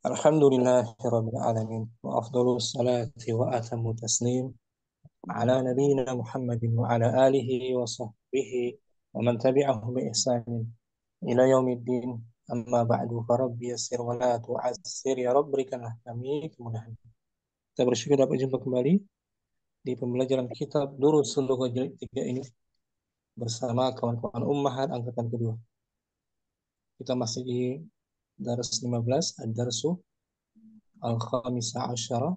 Alhamdulillahirabbil alamin wa afdhalus salati wa atammu taslim ala nabiyyina Muhammadin wa ala alihi wa sahbihi wa man tabi'ahum bi ihsanin ila yaumiddin. Amma ba'du, fa rabbi yassir wa la tu'assir ya rabb, berikan kami kemudahan. Kita bersyukur dapat jumpa kembali di pembelajaran kitab Durusul Lughah jilid 3 ini bersama kawan-kawan Ummahat angkatan kedua. Kita masih di Dars 15, Ad-Darsu Al-Khamisah Asyara.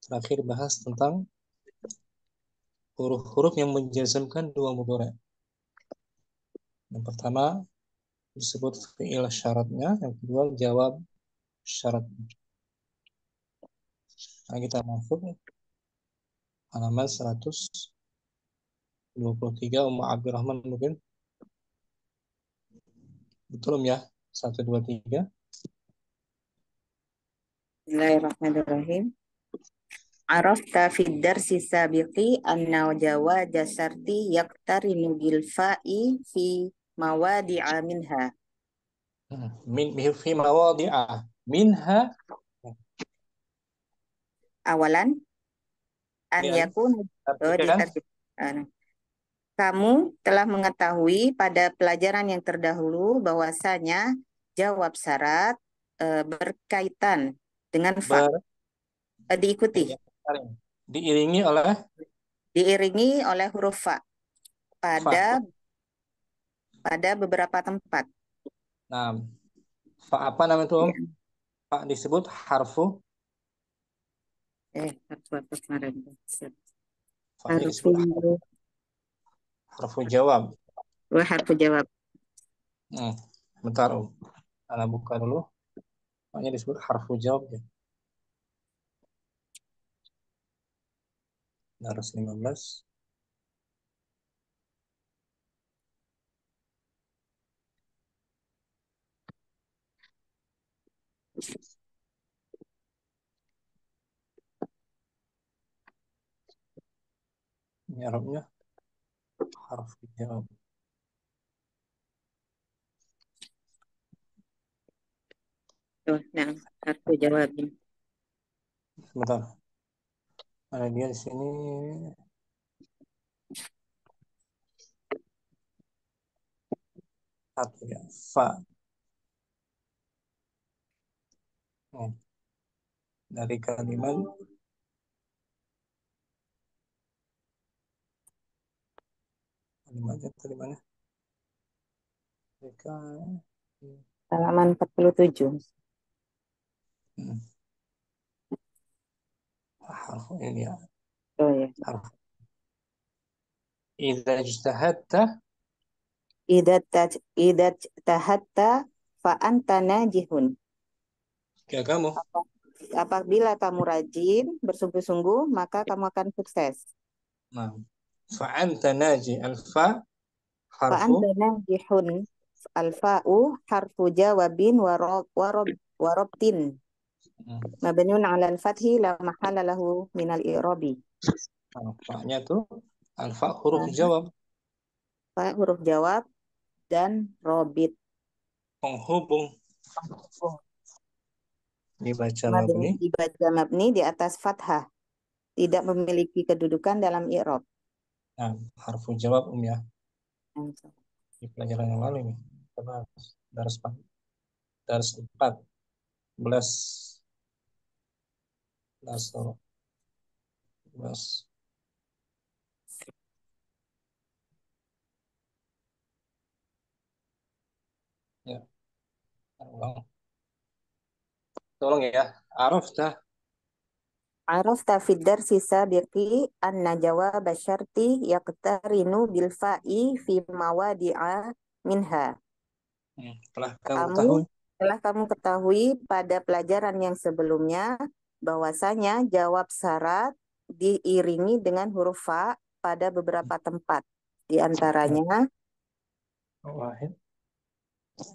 Terakhir bahas tentang huruf-huruf yang menjazmkan dua mudhari'. Yang pertama disebut fi'il syaratnya, yang kedua jawab syaratnya. Nah, kita masuk halaman 123. Abdurrahman mungkin betul ya, 123. Bismillahirrahmanirrahim. Arafta fi darsi sabiqi anna jawaza syarti yaqtarinu bil fa'i fi mawadi'a minha. Min fi mawadi'a minha. Awalan an yakun Artikan kamu telah mengetahui pada pelajaran yang terdahulu bahwasanya jawab syarat berkaitan dengan fa, diikuti diiringi oleh huruf fa pada beberapa tempat. Nah, fa apa namanya itu? Fa disebut harfu harfu apa kemarin? Fa disebut harfu jawab. Harfu jawab. Bentar, Ana buka dulu. Fa-nya disebut harfu jawab ya. Dars 15. Ini Arabnya harfu jawab. Nah, harfu jawab. Sebentar. Ada dia di sini. Satu ya, fa. Dari kalimatnya tadi mana? Halaman 47. Harfu ini ya. Oh ya. Harfu. Idza ijtahadta Idza tahatta fa anta najihun. ya kamu. Apabila kamu rajin, bersungguh-sungguh, maka kamu akan sukses. Nah, fa anta naji, al-fa Fa harfu anta najihun. Al-fa'u harfu jawabin warobtin. Mabniun 'ala al-fathi la mahalla lahu min al-i'rabi. Fa-nya tuh al-fa huruf jawab. Fa huruf jawab dan robit. Penghubung. Dibaca mabni di atas fathah. Tidak memiliki kedudukan dalam i'rab. Nah, harfu jawab ya. Di pelajaran yang lalu ini. Coba Dars 14. Ya. Ulang. Tolong ya. Arafta fi darsi sabiqi anna jawab syarti yaqtarinu bil fa'i fi mawadi'a minha. Telah kamu ketahui pada pelajaran yang sebelumnya bahwasanya jawab syarat diiringi dengan huruf fa pada beberapa tempat. Di antaranya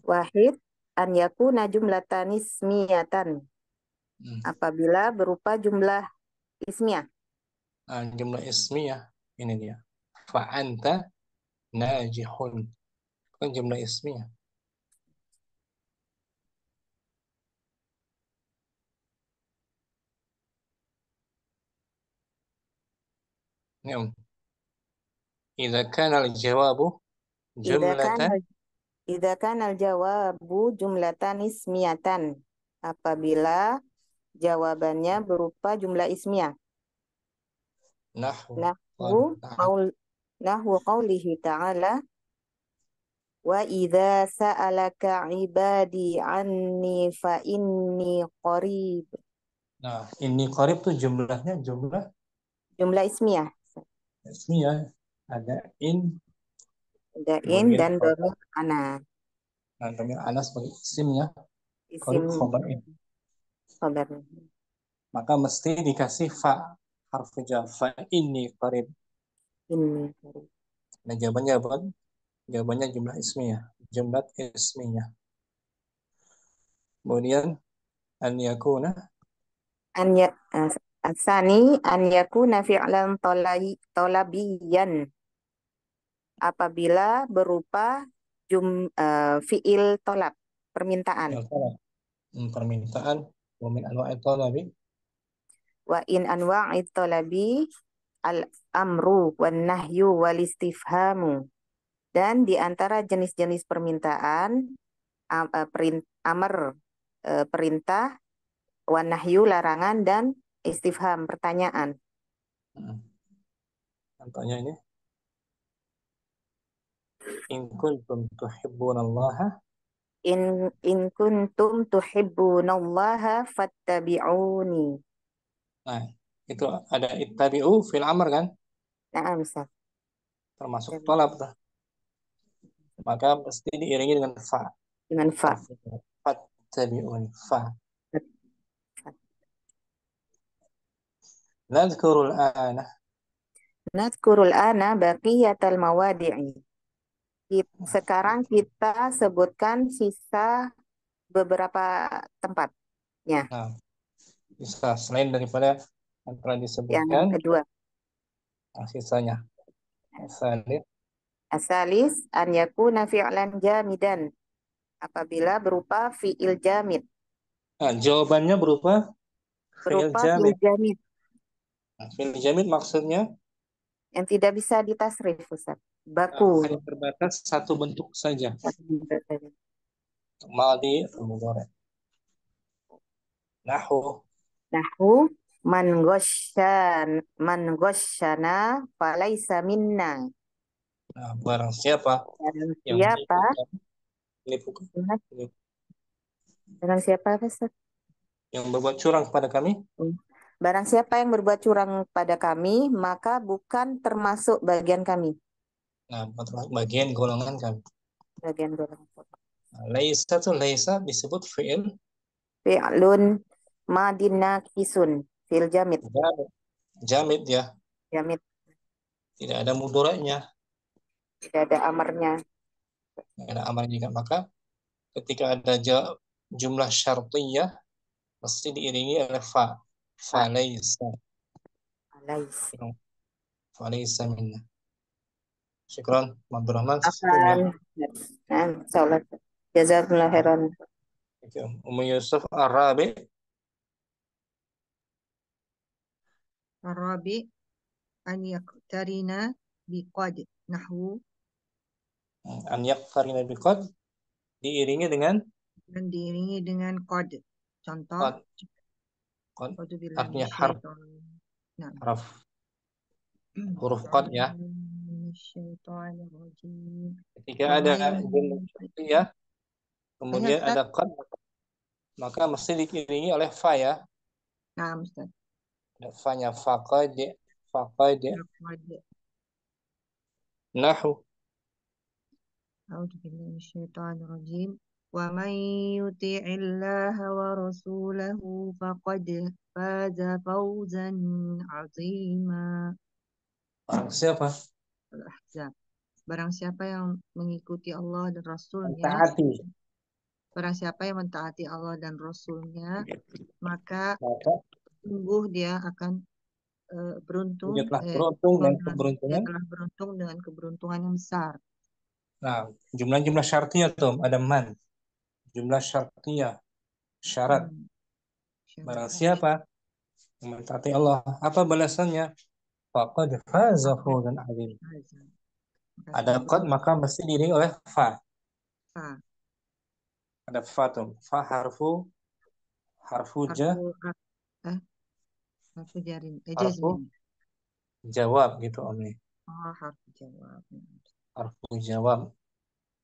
wahid an yakuna jumlatan ismiyatan. Apabila berupa jumlah ismiyah. Jumlah ismiyah ini dia. Fa anta najihun. Kan jumlah ismiyah. نعم. إذا كان الجواب Idza kana جملة. idza kana al-jawabu jumlatan ismiyatan. Apabila jawabannya berupa jumlah ismiyah. نحو Nahwu قال تعالى. qaul nahwu qaulihi ta'ala wa idza sa'alaka ibadi anni fa inni qarib. Nah, ini qarib tuh jumlahnya jumlah Jumlah ismiyah. ismiyah. Ada in, Ada in kemudian dan khabar. domir ana. Nantinya anas sebagai isimnya, qarib Isim khabar in. khabarnya. Maka mesti dikasih fa, harfu jar, fa ini qarib. Ini. Nah, jawabannya apa? Jawabannya jumlah ismiyah. Jumlah ismiyah. Kemudian an yakuna. An ya, asani an yakuna fi'lan tolabiyan apabila berupa fi'il tolab permintaan. Ya, salah. Permintaan wa min anwa'i talabi. Wa in anwa'i tolabi al amru wan nahyu wal istifhamu. Dan di antara jenis-jenis permintaan amr perintah, wan nahyu larangan dan istifham pertanyaan. Hmm. Contohnya ini, in kuntum tuhibbunallaha. In kuntum tuhibbunallaha fattabi'uni. Nah, itu ada ittabi'u fil amr kan, Nah, misal. termasuk tolab tuh. Maka pasti diiringi dengan fa, Dengan fa. harfu jar. Fattabi'uni, fa. Nadhkurul ana. Nadhkurul ana baqiyatal mawadi'i. Sekarang kita sebutkan sisa beberapa tempatnya. Nah, bisa selain daripada yang telah Yang disebutkan, kedua, nah, sisanya. Salih. asalis an yakuna fi'lan jamidan. Apabila berupa fi'il jamid. Nah, jawabannya berupa fi'il Berupa fi'il jamid. jamid Nah, fi'il jamid maksudnya yang tidak bisa ditasrif, Ustaz. Baku. hanya terbatas satu bentuk saja. Madi atau mudhari. Nahu. Nahu man ghasyana falaisa minna. Nah, barang siapa Barang yang siapa? menipukan, menipukan, Barang siapa, Ustaz? yang berbuat curang kepada kami, Barang siapa yang berbuat curang pada kami, maka bukan termasuk bagian kami. nah, bagian golongan kami. Bagian golongan. Nah, laisa tuh laisa disebut fi'il Fi'lun madin naqisun fil jamid. jamid. Jamid ya, Jamid tidak ada mudoranya, tidak ada amarnya. tidak ada amar juga. Maka ketika ada jumlah syartiyah mesti diiringi oleh fa. Fa Pak laisa. Alais. Fa laisa minna. Syukran, Abdurrahman. Akan. Nah, insyaallah. Jazakumullah khairan. Ummu Yusuf Arabi. Arabi an yaqtarina biqad nahwu An yaqtarina biqad diiringi dengan dan diiringi dengan qad. Contoh, qad. Qad A'udzubillahi artinya minasyaitonir Nah. harf huruf qad ya. Minasyaitonirrajim. Ketika Wa ada may jumlah syartiyah kemudian ada qad, maka mesti diiringi oleh fa ya. Nah, Ustaz. Ada fa-nya, faqad, faqad. Nahu. A'udzubillahi minasyaitonirrajim. Wa may yuti'illaha wa rasulahu faqad faza fawzan 'azima. Siapa? Al-Ahzab. Barang siapa yang mengikuti Allah dan Rasulnya, Taati. barang siapa yang mentaati Allah dan Rasulnya, maka Maka sungguh dia akan beruntung, dia telah beruntung dan dia keberuntungan. telah beruntung dengan keberuntungan yang besar. Nah, jumlah-jumlah syartiyah tuh ada man. Jumlah syartiyah, syarat. Syarat. Barang siapa yang mentaati Allah, apa balasannya? Faqad faza Faqad fawzan azim. faza. Maka Ada sudah qad beruntung. maka mesti diiringi oleh fa. Fa. Ada fa tuh. Fa harfu ja, Harfu eh, harfu jarin. harfu Jazmin. jawab gitu Om nih. Oh, harfu jawab. Harfu jawab.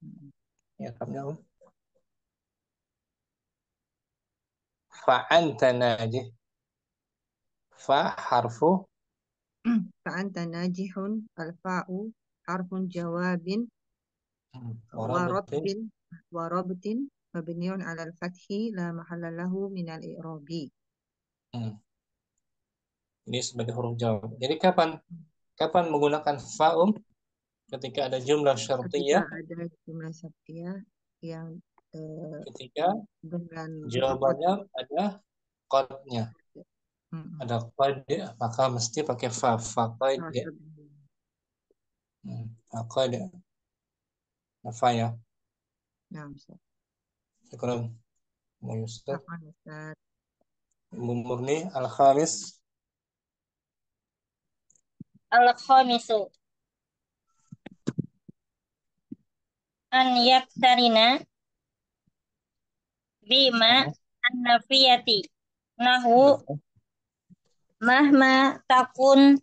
Hmm. Ya kan ya Om. Fa anta najih. Fa harfu Fa'anta najihun. Al-fa'u harfun jawabin. warabatin. Warabtin. Warabtin. Mabniun ala al-fathi. La mahalla lahu minal i'rabi. Hmm. Ini sebagai huruf jawab. Jadi kapan menggunakan fa Om? Ketika ada jumlah Ketika syartiyah, ada jumlah syartiyah yang ketika dengan kod. jawabannya ada qadnya. Hmm. Ada qad, maka mesti pakai fa. Faqad. Faqad. Fa ya. Nah, Ustaz. Syukran. Yusuf. Apa, Ustaz? Murni al-khamis. Al-khamisu an yaktarina bima an-nafiyati nahu mahma takun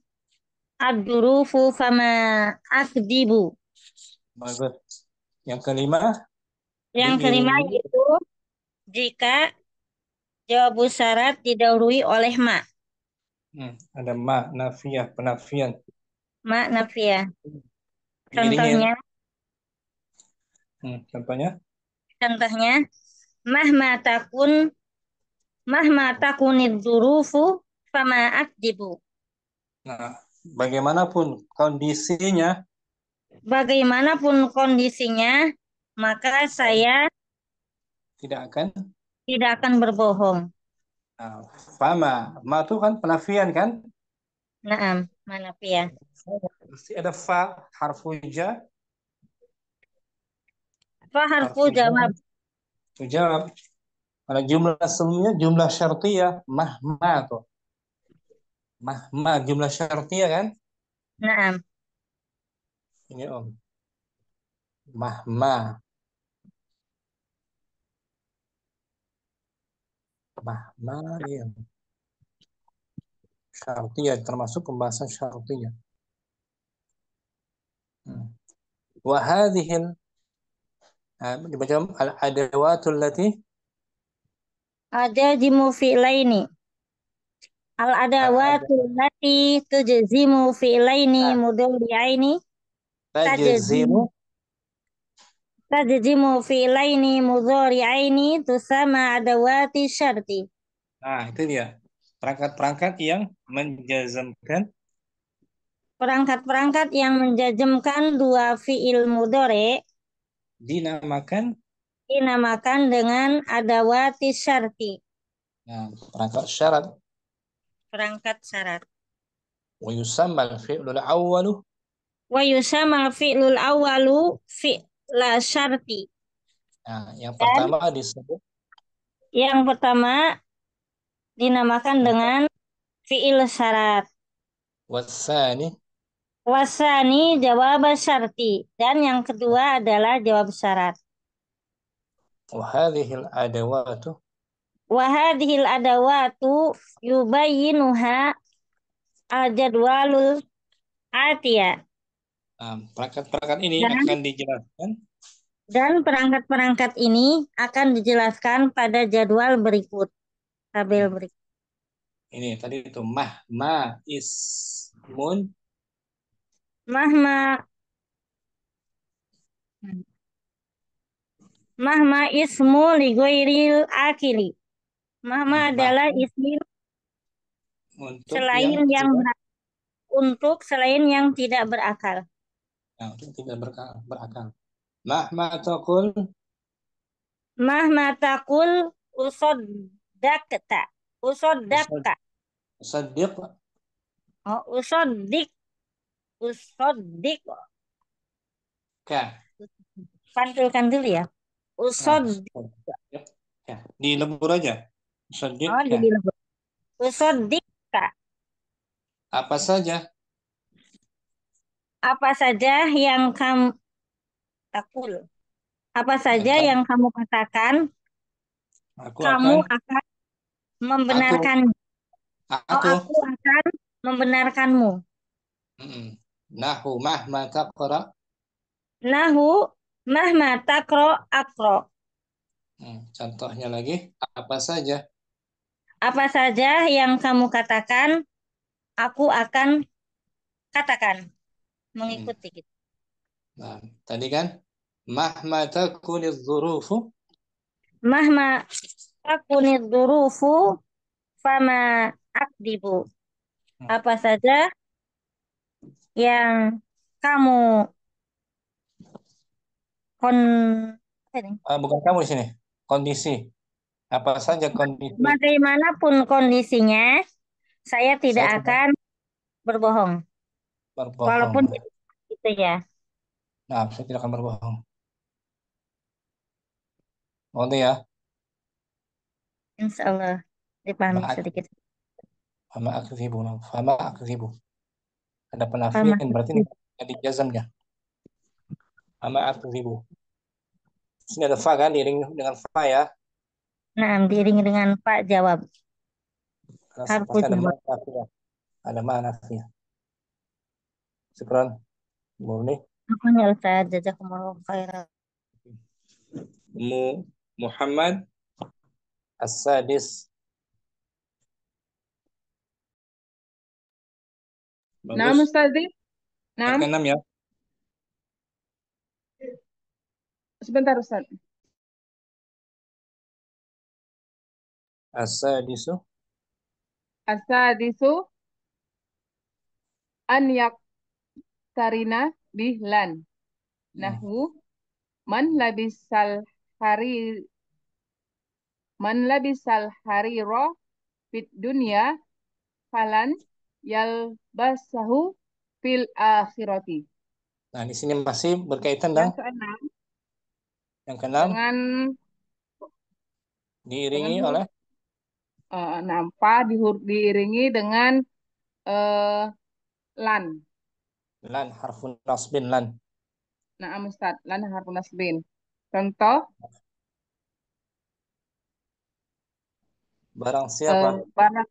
ad-durufu fama akdibu. Bagus. Yang kelima Yang kelima diiringi. yaitu jika jawabu syarat didahului oleh ma. Ada ma nafiyah penafian. Ma nafiyah. Diiringin. Contohnya, Contohnya contohnya mahma takunid durufu fama akdibu. nah, bagaimanapun kondisinya Bagaimanapun kondisinya, maka saya tidak akan. tidak akan berbohong. Nah, fama ma itu kan penafian kan? Naam, manafiyah. Mesti ada fa harfu ja. Fa harfu jawab. Jawab. Kalau jumlah sebelumnya jumlah syartiyah mahma tuh. Mahma jumlah syartiyah kan? Naam. Ini Om. Mahma. Mahma dia. Syartiyah termasuk pembahasan syartiyah. Wa hadhil dibaca al-adawatul lati Ada jimu fi'laini. Al adawatul lati tujzimu fi'laini mudhari'aini tajzimu. tajzimu fi'laini mudhari'aini tusama adawati syarti. Nah, itu dia. Perangkat-perangkat yang menjazmkan. Perangkat-perangkat yang menjazmkan dua fi'il mudhari dinamakan dengan adawati syarti. Nah, perangkat syarat. Perangkat syarat. Wa yusamma al-fi'lul awwalu. Wa yusamma fi'lul awwalu fi'la syarti. Nah, yang pertama disebut. Yang pertama dinamakan dengan fi'il syarat. Wasani. Wasani jawab syarti. Dan yang kedua adalah jawab syarat. Wa hadhil adawatu. Wahadhil adawatu yubayyinuha al-jadwalul atiyah. Nah, perangkat-perangkat ini Dan akan dijelaskan. Dan perangkat-perangkat ini akan dijelaskan pada jadwal berikut. Tabel berikut. Ini tadi itu mahma ismun. Mahma ismu li ghairil akili. Mahma adalah isim selain yang untuk selain yang tidak berakal. Nah, untuk tidak berakal. Mahma taqul. Mahma taqul usaddaqta. Usaddaqta. Usaddiq. Oh, usaddiq. Usaddiq. Pantilkan dulu ya. Usaddiq. Ya, dilebur aja. Usaddiq. Oh, jadi lebur. Usaddiqta. Apa saja? apa saja yang kamu takul? Apa saja Akan yang kamu katakan, aku kamu akan akan aku membenarkan. Oh, aku aku akan membenarkanmu. mm, nahu mahma taqra. Nahu mahma takro akro. Contohnya lagi apa saja. Apa saja yang kamu katakan, aku akan katakan. Mm. Mengikuti gitu. Nah, tadi kan mahma takuniz zurufu. Mahma takunid durufu fama akdibu. Hmm. Apa saja yang kamu kon apa ini? Bukan kamu di sini. Kondisi. Apa saja kondisi. Bagaimanapun kondisinya, saya tidak Saya tidak akan berbohong. berbohong. Walaupun itu ya, Nah, saya tidak akan berbohong. Oh ya. insya Allah dipahami sedikit. Fama akzibu. Fama akzibu. Ada Fama penafian berarti ini jadi jazamnya. Fama akzibu. Sini ada fa kan diiring dengan fa ya. Nah, diiringi dengan Pak jawab. Karena Harfu pasti ada jawab. ma nafiya. Ada ma nafiya. Syukran. Murni. Apa ya Ustaz? Jazakumullah khairan. Muhammad As-Sadis. Naam Bagus. Ustazi. Yang Naam. keenam ya. Sebentar Ustaz. As-Sadisu. Asadisu an yaktarina bihlan. Nahu man labisal hari man labisal hariro fit dunya falan yalbasahu fil akhirati. Nah, di sini masih berkaitan dengan Yang keenam yang keenam dengan diiringi huruf oleh nampa diiringi dengan eh, lan. lan harfun nasbin lan. Nah, Ustaz, lan harfun nasbin. Contoh Barang eh, siapa barang,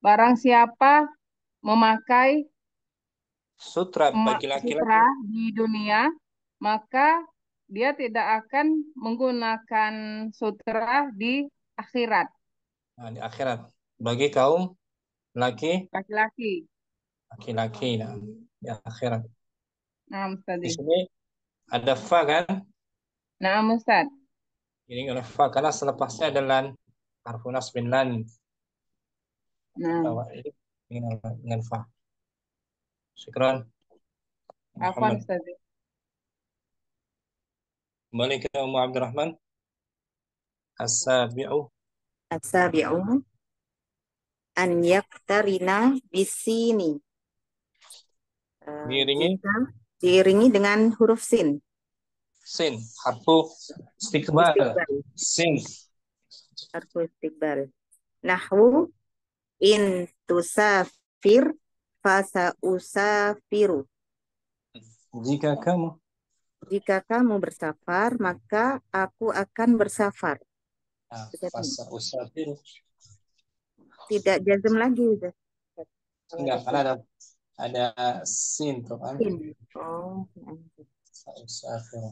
barang siapa memakai sutra bagi laki-laki. sutra di dunia, maka dia tidak akan menggunakan sutra di akhirat. Nah, di akhirat bagi kaum Laki-laki. laki-laki nah, di akhirat. Nah, Ustaz. Di sini ada fa kan? Nah, Ustaz. Ini oleh fa karena selepasnya ada lan harfun nasbin lan. Nah, Bahwa ini dengan fa. Syukran. apa Muhammad. Ustaz? Kembali ke Ummu Abdurrahman. As-sabi'u. Asabi'u an yaktarina bisini. Diiringi Jika diiringi dengan huruf sin. sin harfu istiqbal. Istiqbal. Sin. Harfu istiqbal. Nahwu in tusafir fasa usafiru. Jika kamu Jika kamu bersafar, maka aku akan bersafar. fasa usafir. Tidak jazm lagi. Ustaz. Enggak, karena ada sin tuh kan. Sin. Oh, Usafir.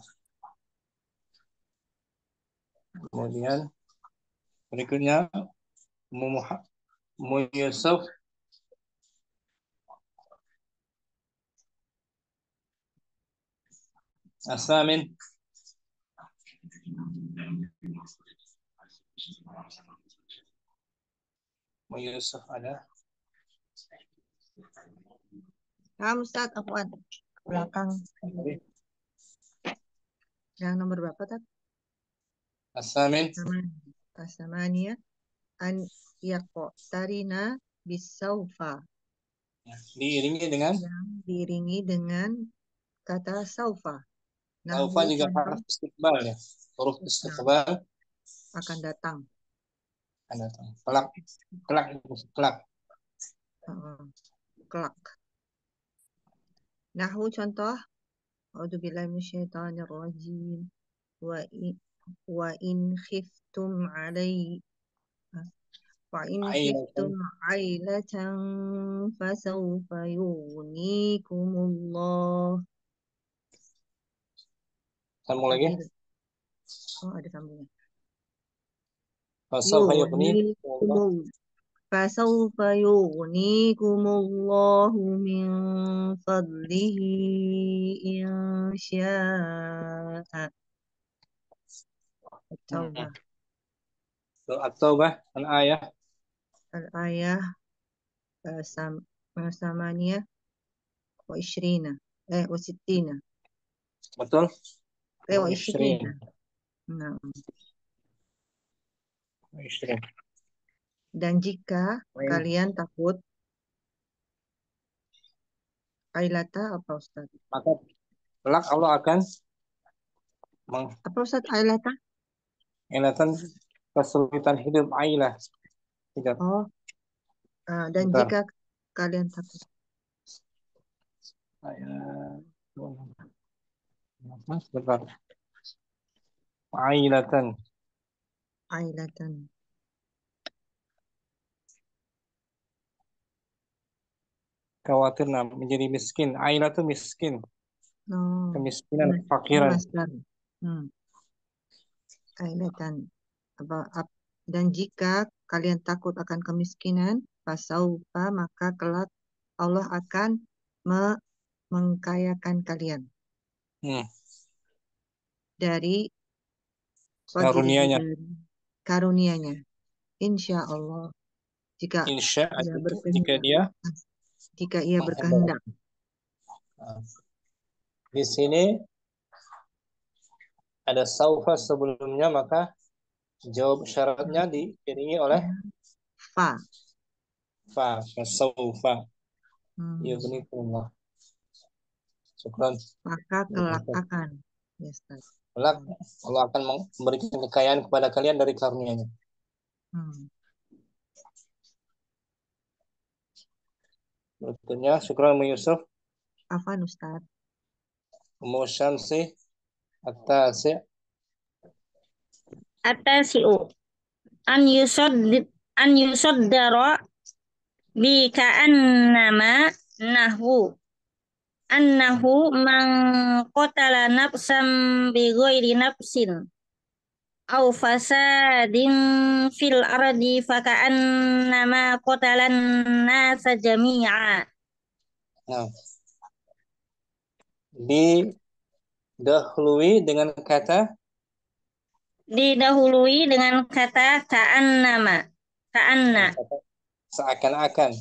Kemudian berikutnya Mu Yusuf. Asamin. Mu Yusuf ada. Nah, Ustaz, Afwan. Belakang. Yang nomor berapa, Tat? Asamin. Asamania an tarina bisaufa. Diiringi dengan Yang diiringi dengan kata saufa. saufa juga harus istiqbal ya. Huruf istiqbal akan datang. akan datang. Kelak. Kelak. Kelak. Kelak. Nahwu contoh. A'udzubillahi minasyaitonir rajim. Wa in khiftum Ailatan. ailatan fasawfa yughnikumullah. Sambung lagi. Oh, ada sambungnya. Fasawfa yughnikumullah. Fasawfa yughnikumullahu min fadlihi in sya'a. At-Taubah. At-Taubah, al-ayah. Al-ayah samaniyah wa ishrina. Wa sittina. Betul? Wa ishrina. Nah. Ishrin. Dan jika kalian takut, ailata apa Ustaz? Maka kelak Allah akan Apa Ustaz ailata? menghilangkan kesulitan hidup ailah. Tidak. Oh, dan Bentar. jika kalian takut. Bentar. Ailatan. Ailatan. Khawatir menjadi miskin. Ailah itu miskin. No. Kemiskinan, fakiran. Ailatan. Dan jika kalian takut akan kemiskinan, fasaufa maka kelak Allah akan mengkayakan kalian. Dari karunianya. Insya Allah. Jika ia berkehendak. Di sini ada saufa sebelumnya, maka jawab syaratnya diiringi oleh fa. Saufa. Yugnikumullah. Syukran. Maka kelak akan. Yes, kelak Allah akan memberikan kekayaan kepada kalian dari karunia-Nya. Berikutnya, syukran Yusuf. Afan Ustaz. Syamsi at-tasi'. At-tasi'u an yusaddara bi ka'annama annahu man qatala nafsan bi ghairi nafsin aw fasadin fil ardi fa ka'annama qatalan nasa jami'a. Nah, didahului dengan kata ka'anna. Seakan-akan.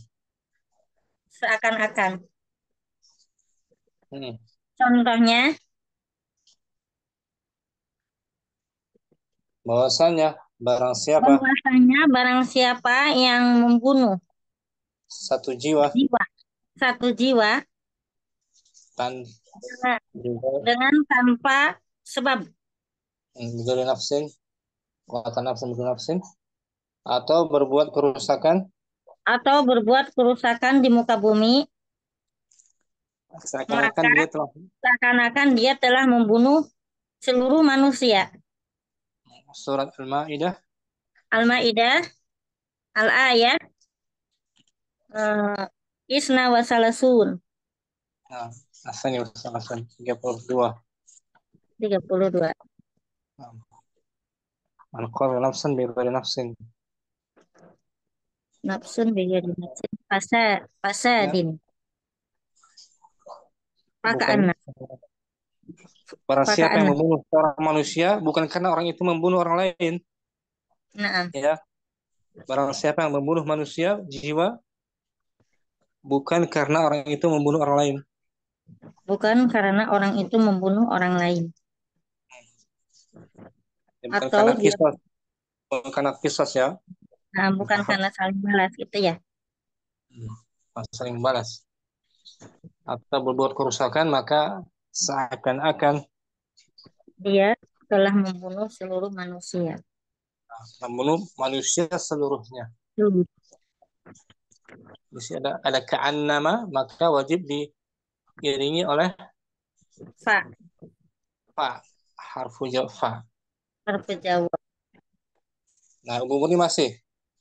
Contohnya bahwasanya barang siapa yang membunuh satu jiwa dengan tanpa sebab, atau berbuat kerusakan di muka bumi, seakan-akan dia telah membunuh seluruh manusia. Surat Al-Maidah Al-Ayah Isna wa Salasun. 32. Al-Qadha nafsan bi ghairi nafsin. Nafsun bi ghairi nafsin. Fasadin. Barang siapa yang membunuh seorang manusia bukan karena orang itu membunuh orang lain. Ya. Barang siapa yang membunuh manusia jiwa bukan karena orang itu membunuh orang lain. Bukan karena orang itu membunuh orang lain. Bukan atau karena kisos ya. Nah, bukan karena saling balas gitu ya. Saling balas. Atau berbuat kerusakan, maka seakan-akan dia telah membunuh seluruh manusia. Membunuh manusia seluruhnya. Di sini ada ka'annama, maka wajib diiringi oleh Fa. fa, harfu jawab fa. Harfu jawab. Nah, Bu Murni masih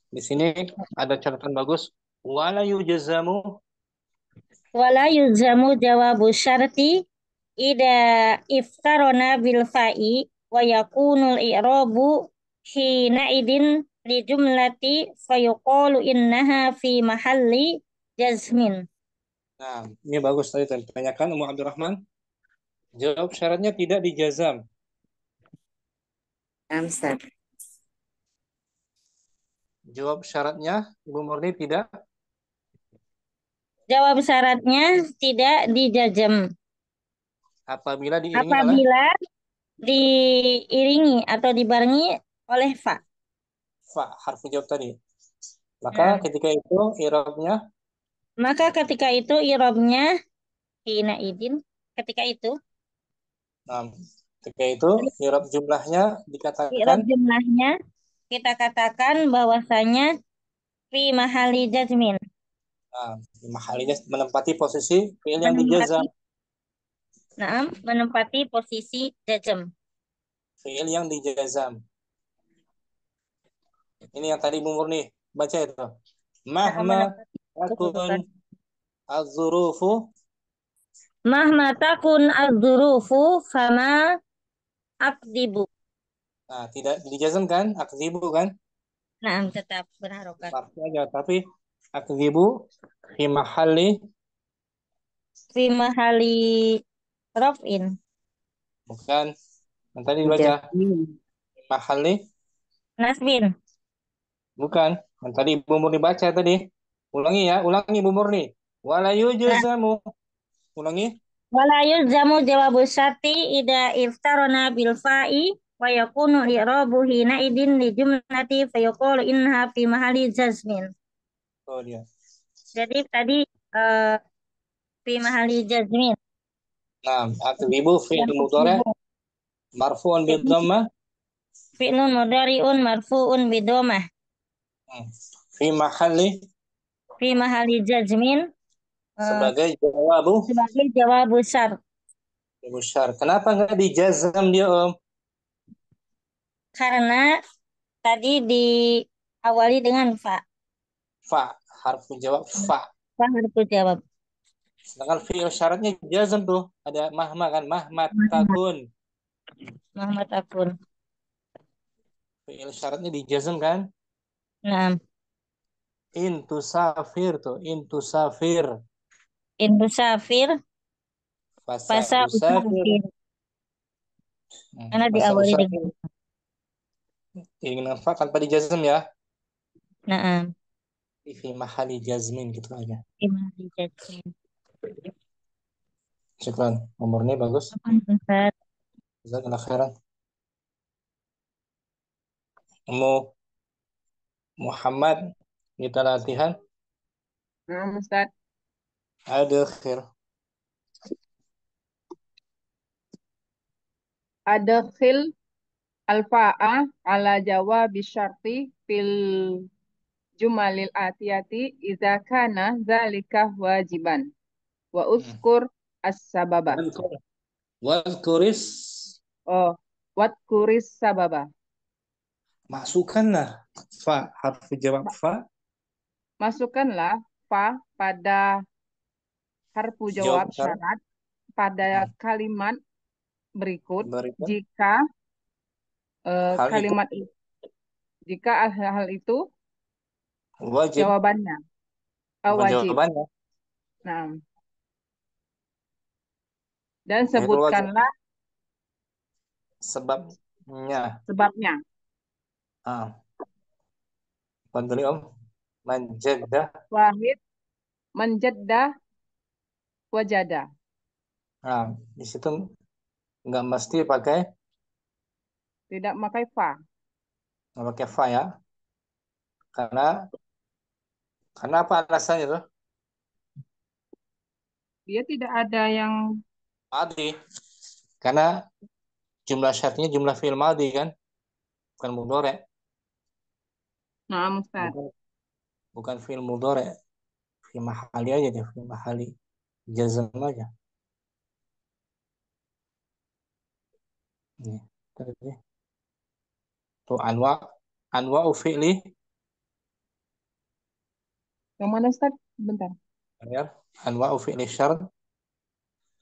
di sini ada catatan bagus. Wala yujazamu. Wala yulzamu jawabu syarti ida iftarona bil fa'i wa yakunul i'rabu hina idin li jumlati fayuqalu innaha fi mahalli jazmin. Nah, ini bagus tadi tanyakan Ummu Abdurrahman. Jawab syaratnya tidak dijazam. Ustaz. Jawab syaratnya Ibu Murni tidak. Jawab syaratnya tidak dijazam Apabila diiringi oleh apabila diiringi atau dibarengi oleh fa. fa, harfu jawab tadi. Maka Nah, ketika itu i'rabnya maka ketika itu i'rabnya hina idin ketika itu nah, ketika itu i'rab jumlahnya dikatakan i'rab jumlahnya kita katakan bahwasanya fi mahali jazmin, mahalinya menempati posisi fi'il yang menempati dijazam. menempati posisi jazm. Fi'il yang dijazam. Ini yang tadi Ibu Murni baca itu. Mahma Menempati takun kedudukan. az-zurufu. Mahma takun az-zurufu fama akdibu. Nah, tidak dijazam kan? Akzibu kan? Nah, tetap berharokat. Marfu aja, tapi akzibu fi mahalli Fi mahali raf'in. bukan. Yang tadi dibaca fi mahalli Nasbin. bukan. Yang tadi Ibu Murni baca tadi. Ulangi ya, ulangi Ibu Murni. Wala Nah, yujazamu. Ulangi. wala yulzamu jawabu syarti ida iftarona bil fa'i wa yakunu i'rabu hina idin li jumlati fa yuqalu innaha fi mahali jazmin. Oh dia. Jadi tadi eh, fi mahali jazmin. Nah, akzibu fi'il Dan mudhari' akdibu marfu'un bil jadi dhammah fi'lun mudhari'un marfu'un bidomah fi mahalli fi mahali jazmin sebagai jawabu sebagai jawabu syart besar. Kenapa nggak dijazam dia, Om? karena tadi diawali dengan fa. Fa, harfu jawab fa. Fa harfu jawab. Sedangkan fi'il syaratnya jazam tuh. Ada mahma kan, mahma takun. Muhammad Akun. Fi'il syaratnya dijazam kan? Nah, Intu safir tuh, intu safir. Indu Safir Fasa Fasa usafir. Usafir karena Fasa diawali usafir. dengan Dengan fa tanpa dijazam ya. nah Fi mahali jazmin gitu aja. gimana dijadikan Syukran. Umurnya bagus. Ustaz. Jazakallah khairan. Ummu Muhammad kita latihan. Nah, Ustaz. Adkhir. Adkhil al-fa'a ala jawabi syarti fil jumalil atiyati idza kana dzalika wajiban wa uskur as-sababa. Wadkuris. Oh, wadkuris sababa. Masukkanlah fa, harfu jawab fa. Masukkanlah fa pada harfu jawab Jawab syarat. syarat pada kalimat berikut Berikut. jika Hal kalimat itu jika hal itu wajib. jawabannya Bukan wajib. jawabannya. Nah, dan Itu wajib. sebutkanlah Sebabnya. sebabnya. Bantu Om. Manjadah. Wahid menjadah wajada. Nah, di situ nggak mesti pakai Tidak pakai fa. nggak pakai fa ya. Karena apa alasannya tuh? Dia tidak ada yang Madi. Karena jumlah syaratnya jumlah fi'il madi kan, bukan mudhari. nah, Ustaz. Bukan fi'il mudhari. Fi mahali aja deh, fi mahali jazm aja. Nih, tadi. Tuh anwa fi'li, Yang mana Ustaz? Bentar. ya. Anwa fi'li syart.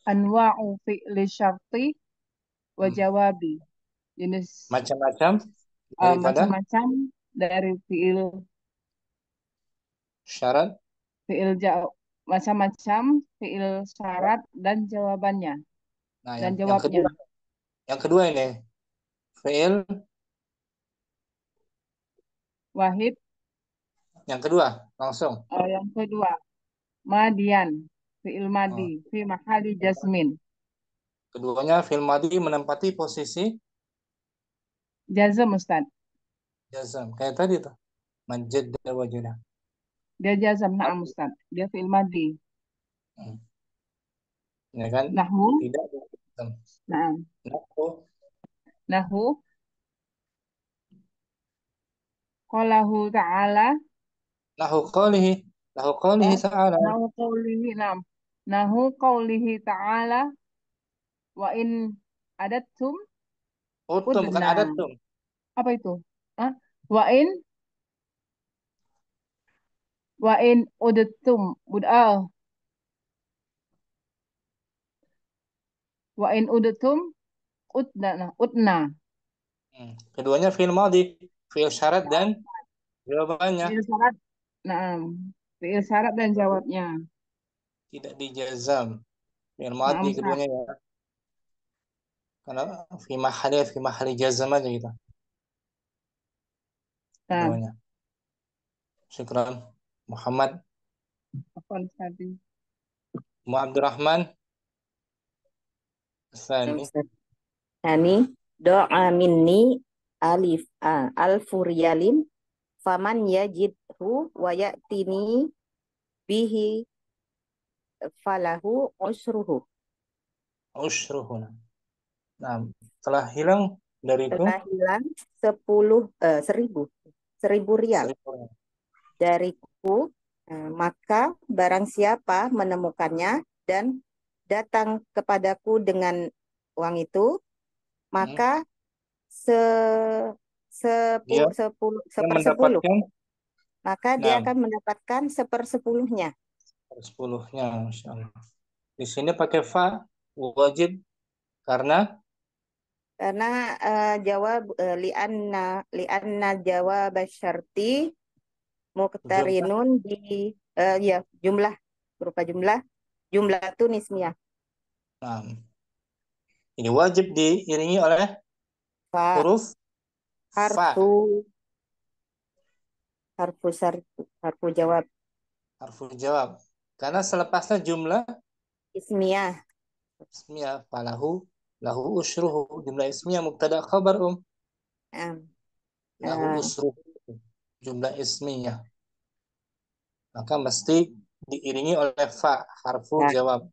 Anwa'u fi'li syarti wa Hmm. jawabi. Jenis Macam-macam daripada macam-macam dari syarat. macam-macam fi'il syarat dan jawabannya Nah, dan yang jawabnya. kedua ini fi'il Wahid, yang kedua langsung. yang kedua madian, fi'il Oh, madi, fi mahali jasmin. keduanya fi'il madi menempati posisi Jazm Ustaz. jazam. Kayak tadi tuh. Majadda wajuna. Dia jazm, na'am Ustaz. Dia fi'il madi. Hmm. Ya kan? Nahwu, Tidak jazam. na'am. Nahwu, qalahu ta'ala, Nahu qawlihi ta'ala. nahu qawlihi, na'am. Nahu qawlihi ta'ala, wa in adattum Utum bukan udna. adat tuh. Apa itu? Hah? Wa in udtum wa in udtum udna. Keduanya fi'il madi, fi'il syarat dan jawabannya Fi'il syarat, na'am. Fi'il syarat dan jawabnya. tidak dijazam. Fi'il Na'am madi Ustaz. keduanya ya. Karena fi mahali jazam aja gitu. Nah, Keduanya. Syukran. Muhammad apa tadi? Mu Abdurrahman Asani. Hani doa minni alfu riyalin faman yajidhu wa ya'tini bihi falahu usruhu. Ushruhuna. Nah, telah hilang dariku Telah hilang 1000 rial 1000 dariku, maka barang siapa menemukannya dan datang kepadaku dengan uang itu, maka se dia sepersepuluh, mendapatkan maka dia akan mendapatkan sepersepuluhnya. 10-nya, Masya Allah. Di sini pakai fa wajib karena Jawab lianna jawab syarti muqtarinun di ya jumlah berupa jumlah itu nismiyah. nah, ini wajib diiringi oleh Fa huruf fa, harfu jawab harfu jawab. Karena selepasnya jumlah ismiyah. ismiyah, lahu usyruhu, jumlah ismiyah mubtada khabar lahu usyruhu, jumlah ismiyah. Maka mesti diiringi oleh fa, harfu jawab.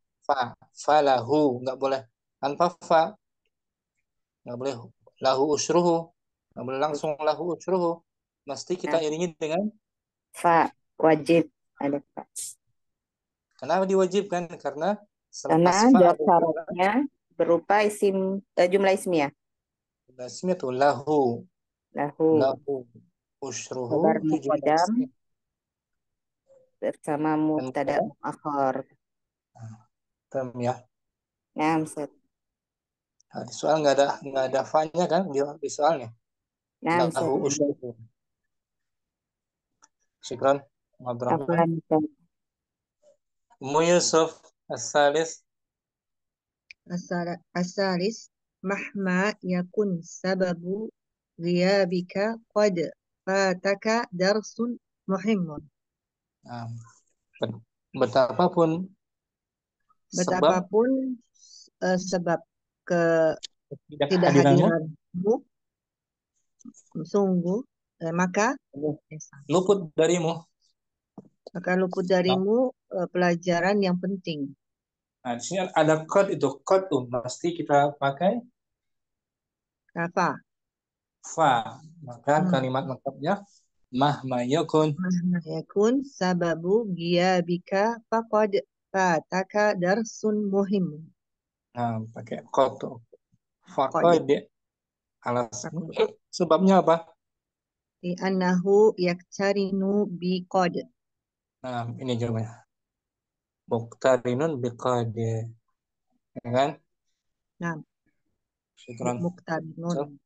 Falahu, nggak boleh tanpa fa, nggak boleh lahu usyruhu, nggak boleh langsung lahu usyruhu, mesti kita iringi dengan fa, wajib ada fa. Kenapa diwajibkan? Karena Karena selepas fa jawab syaratnya berupa jumlah ismiyah. jumlah ismiyah itu lahu usyruhu, Khabar itu jumlah muqaddam ismiyah. bersama mubtada muakhar. Ya. Nah, Ustaz. Nah, di soal nggak ada fa-nya kan di soalnya. Nah, Ustaz. Lahu usyruhu. Syukran, Abdurrahman. Ummu Yusuf As-Salis. As-salis mahma yakun sababu ghiyabika qad fataka darsun muhimmun. Nah, betapapun sebab ketidakhadiranmu sungguh maka luput darimu pelajaran yang penting. Nah, di sini ada qad, itu qad tuh pasti kita pakai fa, maka kalimat lengkapnya mahma yakun sababu ghiyabika faqad fataka darsun muhim. Nah, pakai qad tuh. Faqad. Alasan. Sebabnya apa? Li'annahu yaktarinu biqad. Nah, ini jawabannya. Muqtarinun biqad. Ya kan? Nah, Syukran. muqtarinun.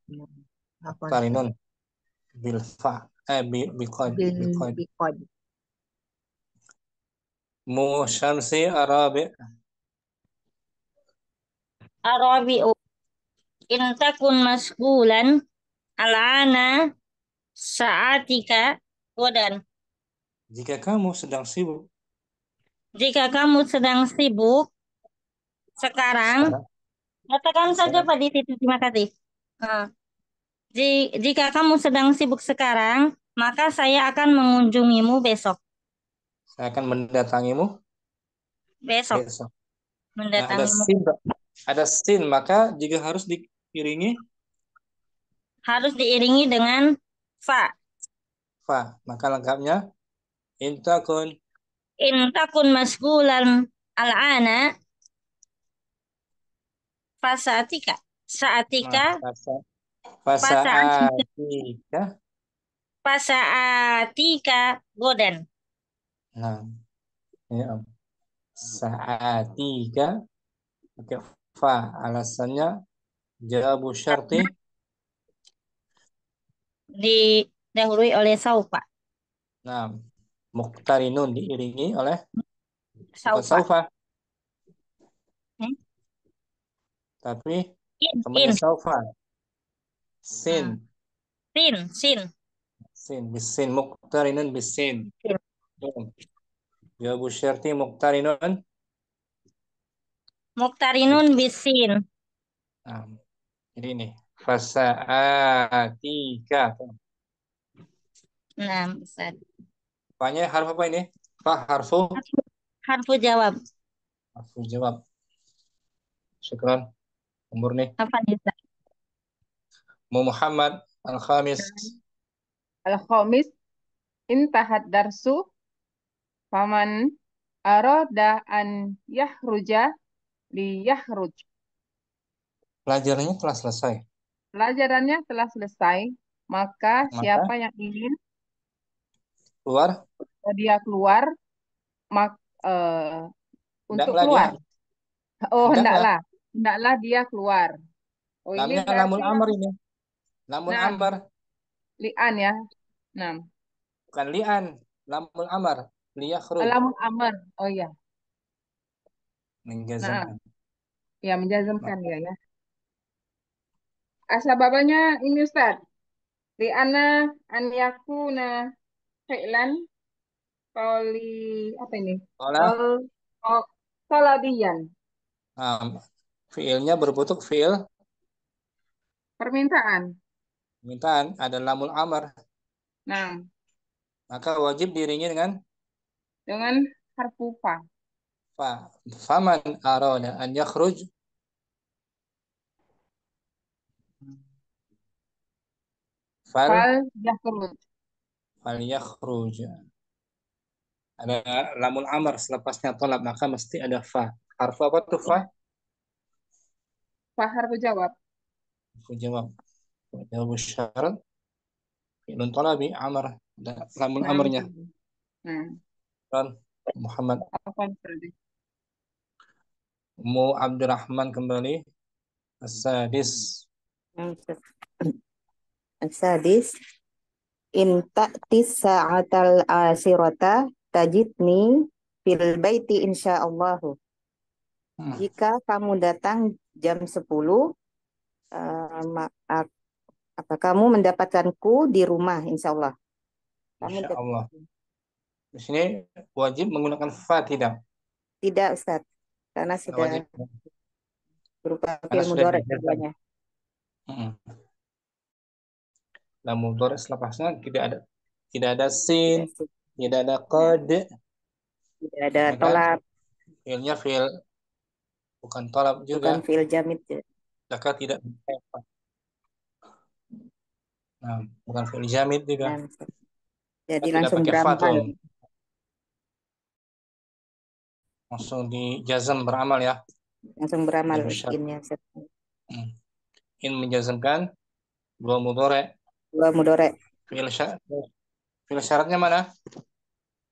Apa? Muqtarinun bil fa. Biqad. Biqad. Biqad. Mu syamsi arabi. Arabi'u in takun masgulan al'ana sa'atika godan. Jika kamu sedang sibuk Jika kamu sedang sibuk sekarang, katakan saja sekarang, Pak di situ. Terima kasih. Nah, jika kamu sedang sibuk sekarang, maka saya akan mengunjungimu besok. saya akan mendatangimu Besok besok. Nah, mendatangimu. ada sin, maka jika harus diiringi Harus diiringi dengan fa. fa, maka lengkapnya intakun. In takun masgulan al'ana fasatika. Nah, Saatika fasatika fasaatika. fasaatika godan. Nah, ya, saatika pakai fa. Alasannya jawabu syarti. Didahului oleh saufa. Nah, muqtarinun diiringi oleh bukan Saufa. saufa, Hmm? tapi In. temannya saufa. Sin. Sin. Sin. Bisin. Muqtarinun bisin. Jawabu syarti muqtarinun. Muktarinun bisin. Nah, jadi ini fasaatika. Nah, Ustaz. Fanya harf apa ini? Fa harfu Harfu jawab. jawab. Syukran. Murni. Apa nih, Ustaz? Muhammad al-Khamis. Al-Khamis intahat darsu faman arada an yahruja li yahruj. Pelajarannya telah selesai. Pelajarannya telah selesai, maka Maka siapa yang ingin keluar. dia keluar mak, untuk Hendaklah dia. keluar. Oh, Hendaklah. hendaklah dia keluar. Oh, ini Lamnya berarti lamul amr ini. Lamul nah, amr. li'an ya. Nah, Bukan li'an. Lamul amr. Liyakhruj. lamun amr. Oh iya. Nah, Menjazamkan. ya menjazamkan ya ya. Asbabnya ini Ustaz. Li'ana an yakuna fi'lan qali apa ini? Soalnya Talabiyan. fiilnya berbentuk fiil Permintaan. permintaan. Ada lamul amr. Nah, Maka wajib diiringi dengan dengan harfu fa. fa. Faman arada an yakhruj. Fal yakhruj. Fal yakhruj. Ada lamul amr selepasnya tolak, maka mesti ada fa. Harfu apa tuh fa? Fa harfu jawab. Aku jawab. Jawab syarat. Fi'lun talabi amr. Ada lamul Nah, amrnya. nah, Kan Muhammad. apa tadi? Mu Abdurrahman kembali. As-sadis. Sadis, in ta'tis sa'atal asirata tajidni fil baiti insyaallahu. Jika kamu datang jam 10, apa kamu mendapatkanku di rumah insyaallah. Insyaallah. Di sini wajib menggunakan fa tidak? Tidak, Ustaz. Karena sudah Wajib. berupa Karena fi'il sudah mudhari dijazam. keduanya. Lam mudhari selepasnya tidak ada sin, tidak ada qad, Tidak ada ya kan? tolak, Fiilnya fiil bukan tolab juga. bukan fi'il jamid. Maka tidak. Nah, bukan fiil jamid juga. Nah, jadi Tidak langsung pakai beramal. fatul. Langsung dijazam beramal ya. Langsung beramal Jadi syarat. innya. In menjazmkan dua mudhari. Dua mudhari. Fi'il syaratnya mana?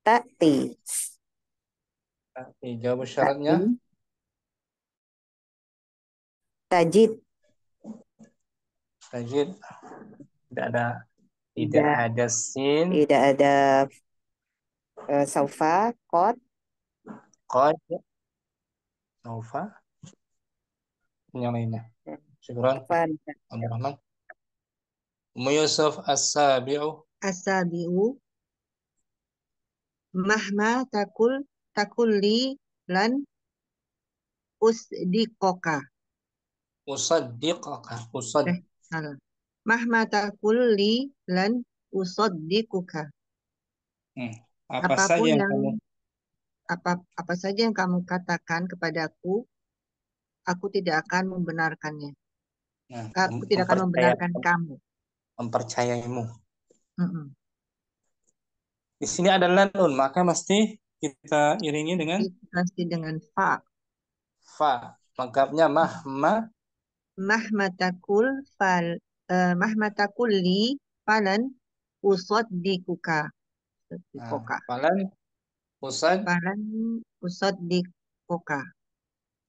Ta'ti. Jawab syaratnya Tajid. tajid. Tidak ada sin. Tidak ada saufa, qad. Qad. Saufa. Yang lainnya. Syukran. Abdurrahman. Yusuf as-sabi'u. As-sabi'u mahma takulli lan usdiqoka. Usaddiqaka. Salah. Mahma takulli lan usaddiquka. Apa saja yang kamu apa saja yang kamu katakan kepadaku, aku tidak akan membenarkannya. Aku tidak akan membenarkan kamu. Mempercayaimu. Mm-mm. Di sini ada nun, maka mesti kita iringi dengan Pasti dengan fa. fa. Lengkapnya mahmatakulli falan usaddiquka. Falan usaddiquka.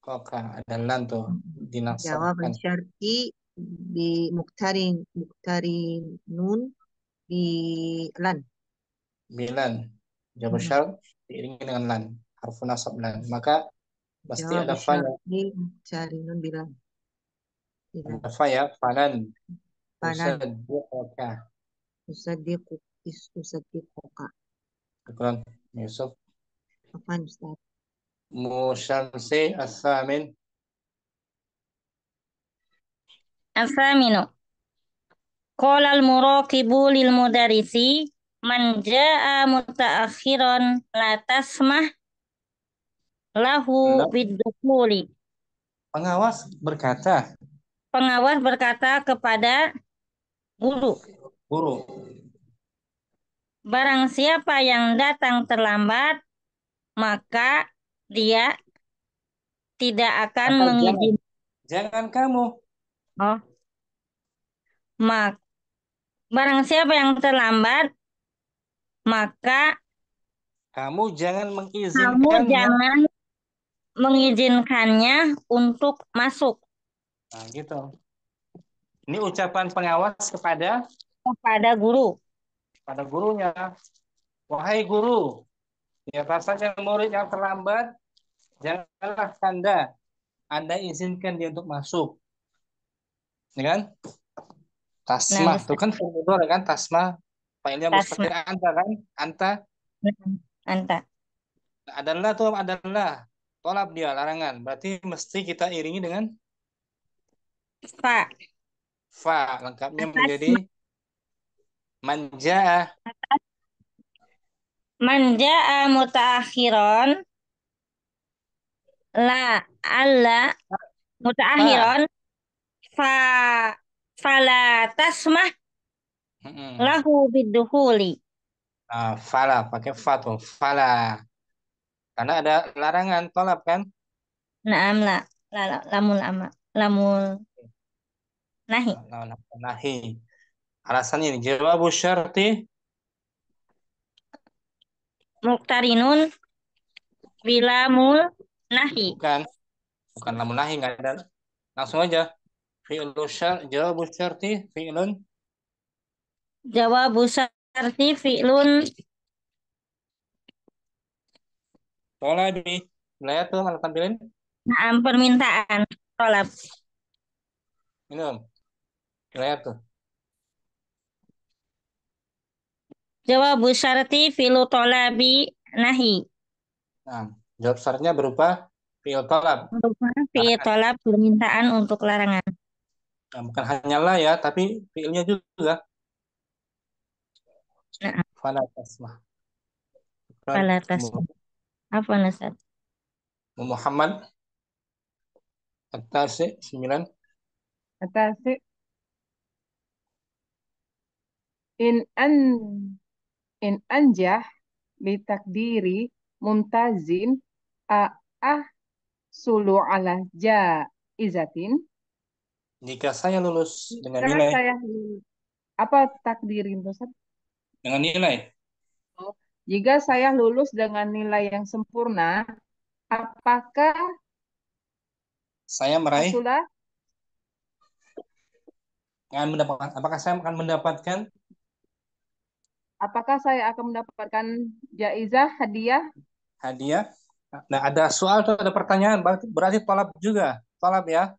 Koka ada lan tuh Jawab dinasabkan. syarti di muktarinun di lan. Bilan. Jawab syarat diiringi dengan lan. Harfu nasab lan. Maka pasti Jawab ada fa ya. syarti muktarinun bilan. Ada fa ya. Falan. Falan. Usaddiquka. Usaddiquka. Syukran. Yusuf. Apaan Ustaz? Musyamsi as-samin. As-saminu. Qala al-muraqibu lil mudarrisi man jaa mutaakhiran la tasmah lahu bidukhuli. Pengawas berkata kepada guru, barang siapa yang datang terlambat, maka dia tidak akan mengizinkan. Jangan kamu. Barang siapa yang terlambat, maka Kamu jangan mengizinkannya untuk masuk. Nah, gitu. Ini ucapan pengawas kepada guru. Pada gurunya. Wahai guru, ya rasanya murid yang terlambat, janganlah Anda izinkan dia untuk masuk. Ya kan? Tasmah, itu kan formula kan tasmah. Failnya mustaqil anta kan? Anta. Adalah tolak dia larangan. Berarti mesti kita iringi dengan fa. Lengkapnya menjadi manja mutaakhiran alla mutaakhiran fala tasmah lahu bidukhuli. Fala, pakai fa tuh. Fala. Karena ada larangan tolak kan? Naam lamul nahi. Alasannya ini jawab syarti muktarinun bilamul nahi. Bukan lamun nahi, nggak ada. Langsung aja. Jawab syarti fi'lun. Jawab syarti fi'lun Tolabi. Lihat tuh malah tampilin. Naam, permintaan tolab. Ini om. Lihat tuh. Jawab syarti fi'lu tolabi nahi. Nah, jawab syaratnya berupa fi'il tolab. Fi'il tolab permintaan untuk larangan. Nah, bukan hanyalah ya, tapi fi'ilnya juga. Nah. Fala tasmah. Apa nasab? Muhammad. At-tasi 9. At-tasi in anjah bitakdiri mumtazin sulu ala jaizatin Jika saya lulus dengan Jika nilai, saya apa takdirin Ustaz? dengan nilai, Oh, jika saya lulus dengan nilai yang sempurna, apakah saya meraih, hasulah apakah saya akan mendapatkan apakah saya akan mendapatkan jaizah hadiah? hadiah? Nah, ada soal atau ada pertanyaan, berarti tolab juga, tolab ya.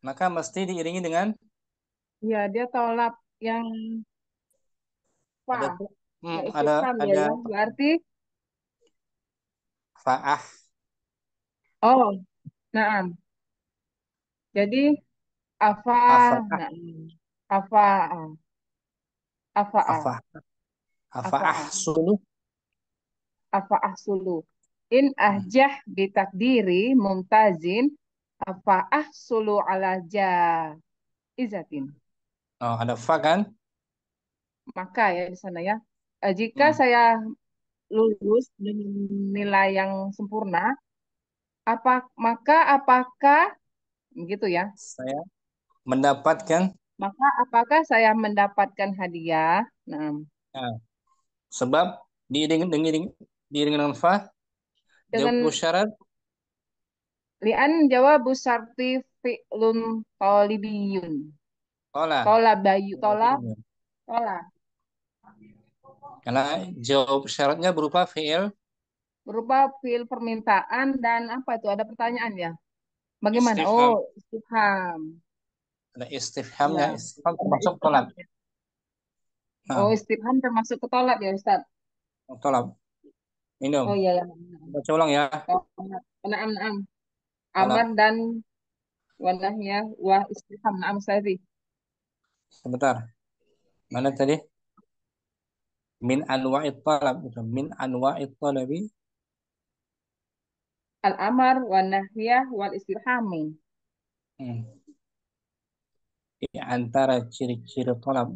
Maka mesti diiringi dengan Ya, dia tolak yang ada fa, ya ada istifham dia ada ya. Berarti faah, oh, nah. Jadi afa, afaah, nah, afa, afa, afaah, afaah afa, suluh. afa ahsulu. In Hmm. ahjah bitakdiri mumtazin afa ahsulu ala jaizatin. Oh, ada fa kan? Maka ya di sana ya. Jika Hmm. saya lulus dengan nilai yang sempurna, apakah begitu ya? Saya mendapatkan, Maka apakah saya mendapatkan hadiah? Nah, nah, sebab diiringi dengan fa, jawab dengan syarat, lian jawabu syarti fi'lun tolibiyun. olah. Tola bayu, tola, tola. Karena jawab syaratnya berupa fiil Berupa fi'il permintaan dan apa itu? Ada pertanyaan ya? Bagaimana? Oh, istifham. istifham. Ada istifhamnya, Ya, istifham ada termasuk tolak. istifham ya. Oh, Nah, istifham termasuk ke tolak ya, Ustaz? tolak. Ini Om, Oh iya, ya. baca ulang ya. Oh, naam, naam. Amar Tolak. dan wanahnya wah istifham. Naam, Ustaz. Sebentar. Mana tadi? Min anwa'it talab. Min anwa'it talabi. Al-amar wanahyah wal istifhami. Hmm. Di antara ciri-ciri talab.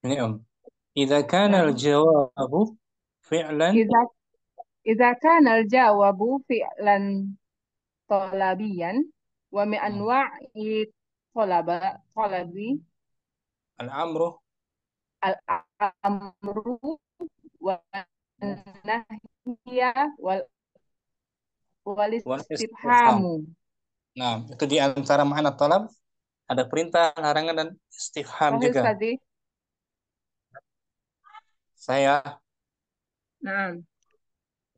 Ini Om. Idza kana Naam. al-jawabu fi'lan. Iza Iza kana al-jawabu fi'lan talabiyan wa min Hmm. anwa'i talabi Al-amru al-amru wa nahya wal wal istifham. istifhamu. Nah, itu di antara makna talab ada perintah, larangan, dan istifham Sahih juga. Ustazi? Saya, Nah,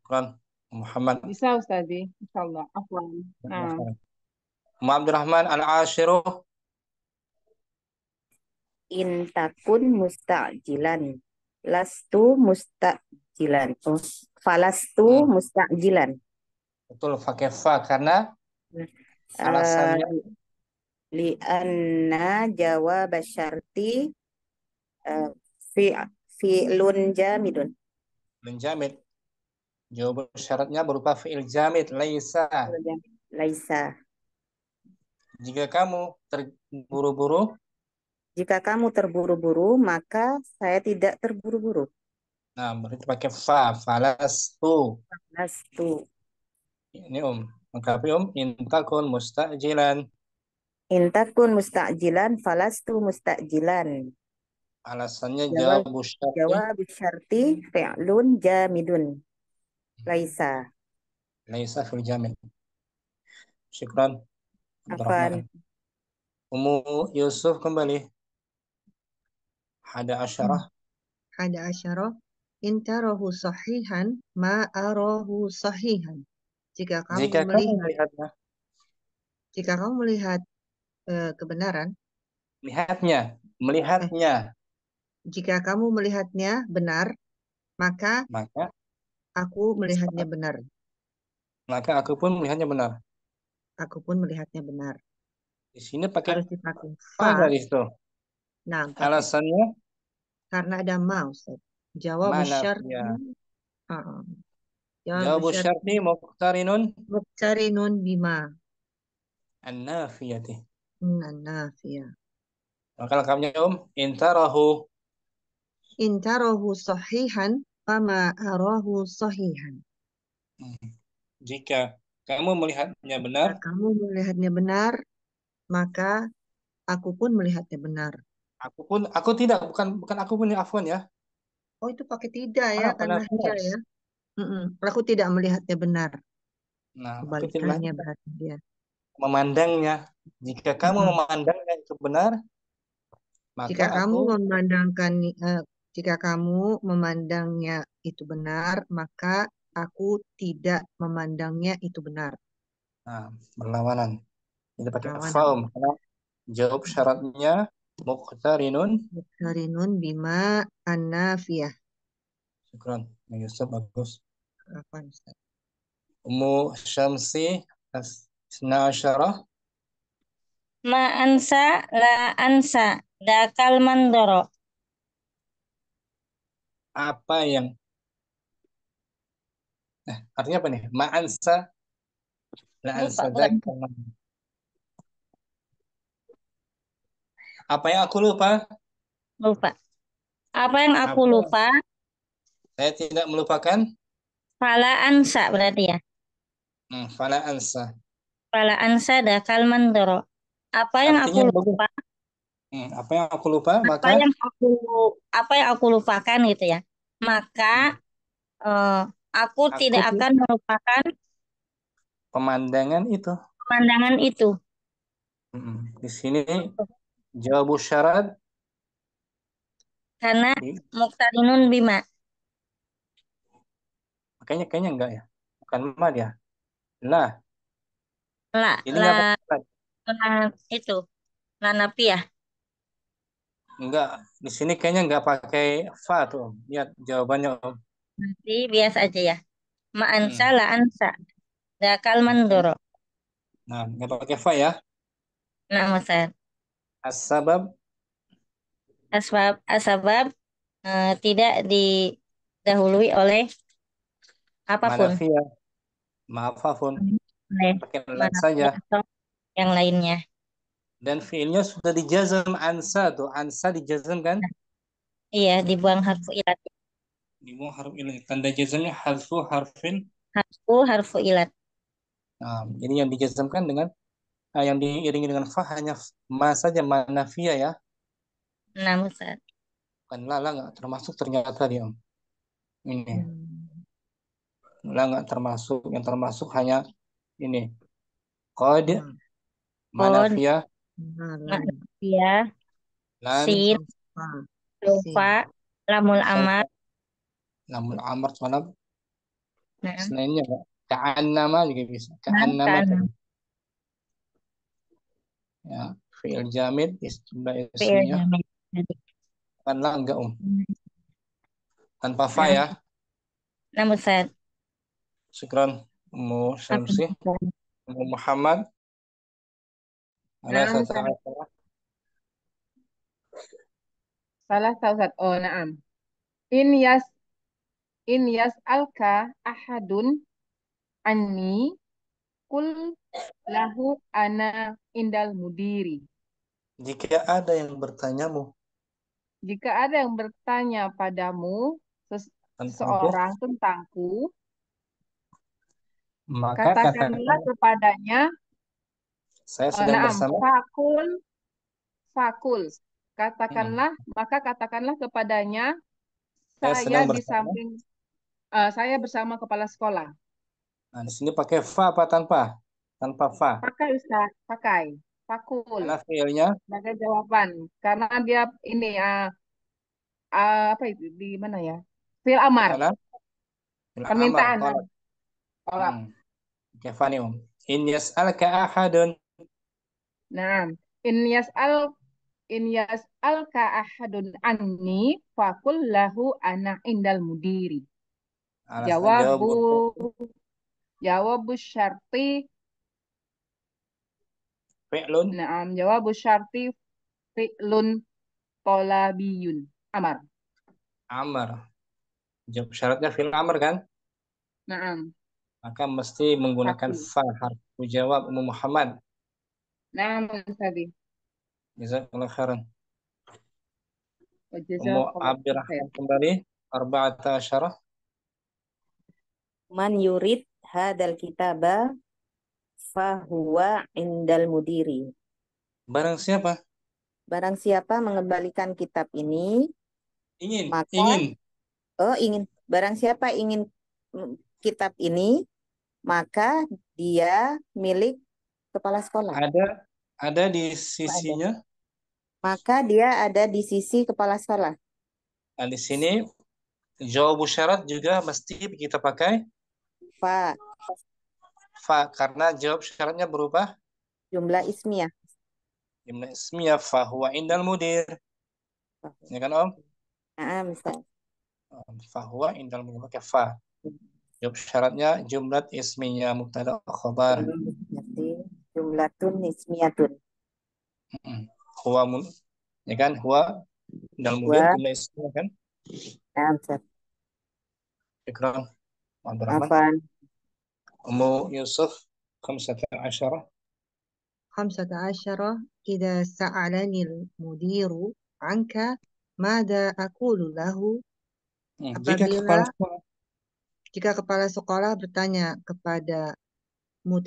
bukan Muhammad. bisa Ustazi. Insyaallah. Afwan. Nah, Abdurrahman al-ashiru. In takun mustajilan. Lastu mustajilan. Oh, falastu Hmm, mustajilan. betul, pakai fa karena Eh, alasannya lianna jawab syarti eh, fi fi'lun jamidun. menjamid. Jawaban syaratnya berupa fi'il jamid, laisa. Laisa. Jika kamu terburu-buru, Jika kamu terburu-buru, maka saya tidak terburu-buru. nah berarti pakai fa, falastu. Lastu. Ini lengkapi intakun mustajilan. In takun mustajilan, falastu mustajilan. Alasannya Jawab jawab syarti, jawab syarti fi'lun jamidun. Laisa. laisa fil jamid. Syukran, Abdurrahman. Afan. Ummu Yusuf kembali. Hada asyarah. Hada asyarah. In tarahu sahihan ma arahu sahihan. Jika kamu Jika kamu melihat melihatnya, jika kamu melihat kebenaran, eh, melihatnya, jika kamu melihatnya benar, maka maka aku melihatnya benar. maka aku pun melihatnya benar. Aku pun melihatnya benar. Di sini pakai Harus dipakai fa fa. dari situ. Nah, pakai Alasannya karena ada ma, Ustaz. Jawab mana syarti. ya? Jawab Jawab syarti syarti muqtarinun muqtarinun bima. an-nafiyati. Nafiyah. Maka lengkapnya intarahu In tarahu sahihan fama arahu sahihan. Jika kamu melihatnya benar, Jika kamu melihatnya benar, maka aku pun melihatnya benar. aku tidak, bukan aku pun yang afwan ya. Oh, itu pakai tidak ya, karena Benar. ya. Aku tidak melihatnya benar. Nah, aku tidak Kebalikannya berarti dia. memandangnya. Jika kamu memandangnya itu benar, maka Jika kamu aku memandangkan, jika kamu memandangnya itu benar, maka aku tidak memandangnya itu benar. berlawanan. Ini pakai Berlawanan. faum karena jawab syaratnya muqtarinun. Muqtarinun bima an-nafiyah. Syukran. Ya, Yusuf bagus. Apa, Ustaz? Ummu Syamsi Asna Asyarah. Ma ansa la ansa dakal mandoro. Apa yang artinya apa nih? Ma'ansa la Lupa, ansa bukan. Apa yang aku lupa? Lupa. Apa yang aku Apa? lupa? Saya tidak melupakan. Fala ansa berarti ya. Fala ansa. Fala ansa dakal mandoro. Apa yang aku Artinya bagus. lupa? Apa yang aku lupa, Apa maka yang aku lupakan gitu ya. Maka aku tidak akan melupakan pemandangan itu. pemandangan itu. Di sini jawab syarat Karena muqtarinun bima. makanya kayaknya enggak ya. Bukan mad ya. Lah, ini apa? Itu. La nafiah. Enggak. Di sini kayaknya enggak pakai fa tuh. Lihat jawabannya, Om. Nanti biasa aja ya. Ma ansa la ansa dakal mandoro. Nah, enggak pakai fa ya. Nah, Ustaz. As-sabab Asbab tidak didahului oleh apapun. manafiyah. Maafun. Oleh Pakai lan mana saja. atau yang lainnya. Dan fiilnya sudah dijazam ansa tuh. Ansa dijazam kan? Iya, dibuang harfu ilat. Di mau harf ilah. Tanda jazamnya harfu harfin. Harfu ilat. Nah, ini yang dijazamkan dengan yang diiringi dengan fa hanya ma saja, manafiyah ya. Nah, Ustaz. Bukan la nggak termasuk ternyata dia, Om. Ini la nggak termasuk, yang termasuk hanya ini qad, Kod, manafiyah, ya, lan, sin, sofa, lamul amar. saufa, lamul amr, manab. Nah, Selainnya nggak, ka'annama juga bisa, dan ka'annama kan ya, fi'il jamid jumlah fi'il ismiyah jamid. kan la enggak, tanpa fa Nah, ya. nah, Ustaz. Syukran Ummu Syamsi. Ummu Muhammad ala Naam, satu. salah Ustaz. Oh, naam. In yas'alka ahadun anni kul lahu ana indal mudiri. Jika ada yang bertanyamu Jika ada yang bertanya padamu tentangku, seseorang tentangku, maka katakanlah katakan kepadanya, saya sedang naam, bersama. fakul. Hmm, Maka katakanlah kepadanya, saya saya sedang di bersama. samping, saya bersama kepala sekolah. Nah, di sini pakai fa apa tanpa? Tanpa fa. Pakai Ustaz, pakai. Fakul. Karena fiilnya Sebagai jawaban. Karena dia ini, apa itu, di mana ya? Fil amar. karena fil amar Permintaan. tolak. Tolak. Oke, Fani, In yas'alka ahadun. Nah, in yas'al in yas'alka ahadun anni fakul lahu ana indal mudiri. Alasan jawab Jawabu jawabu syarti. fi'lun Naam, jawabu syarti fi'lun tolabiyun. Amar. amar. Jawab syaratnya fil amar kan? Naam, Maka mesti menggunakan fakul. fa harfu jawab Ummu Muhammad. Naam, tadi. Jazakallahu khairan. Ummu Jazakallahu khair. Abdurrahman kembali. Arba'ata asyarah. Man yurid hadal kitaba fahuwa indal mudiri. Barang siapa Barang siapa mengembalikan kitab ini, ingin maka barang siapa ingin kitab ini, maka dia milik kepala sekolah. ada di sisinya. Maka dia ada di sisi kepala sekolah. Nah, di sini jawab syarat juga mesti kita pakai Fa, karena jawab syaratnya berupa jumlah ismiyah. jumlah ismiyah fa huwa indal mudir. Ya kan Om? Misal. Fa huwa indal mudir pakai fa. Jawab syaratnya jumlah ismiyah mubtada khabar. Jumlatun ismiyatun. Huwa ya kan huwa indal mudir jumlah ismiyah kan? Misal. Ikram Abdurrahman. Afan. Ummu Yusuf 15. 15 إذا سألني المدير عنك ماذا أقول له apabila jika kepala sekolah bertanya kepadamu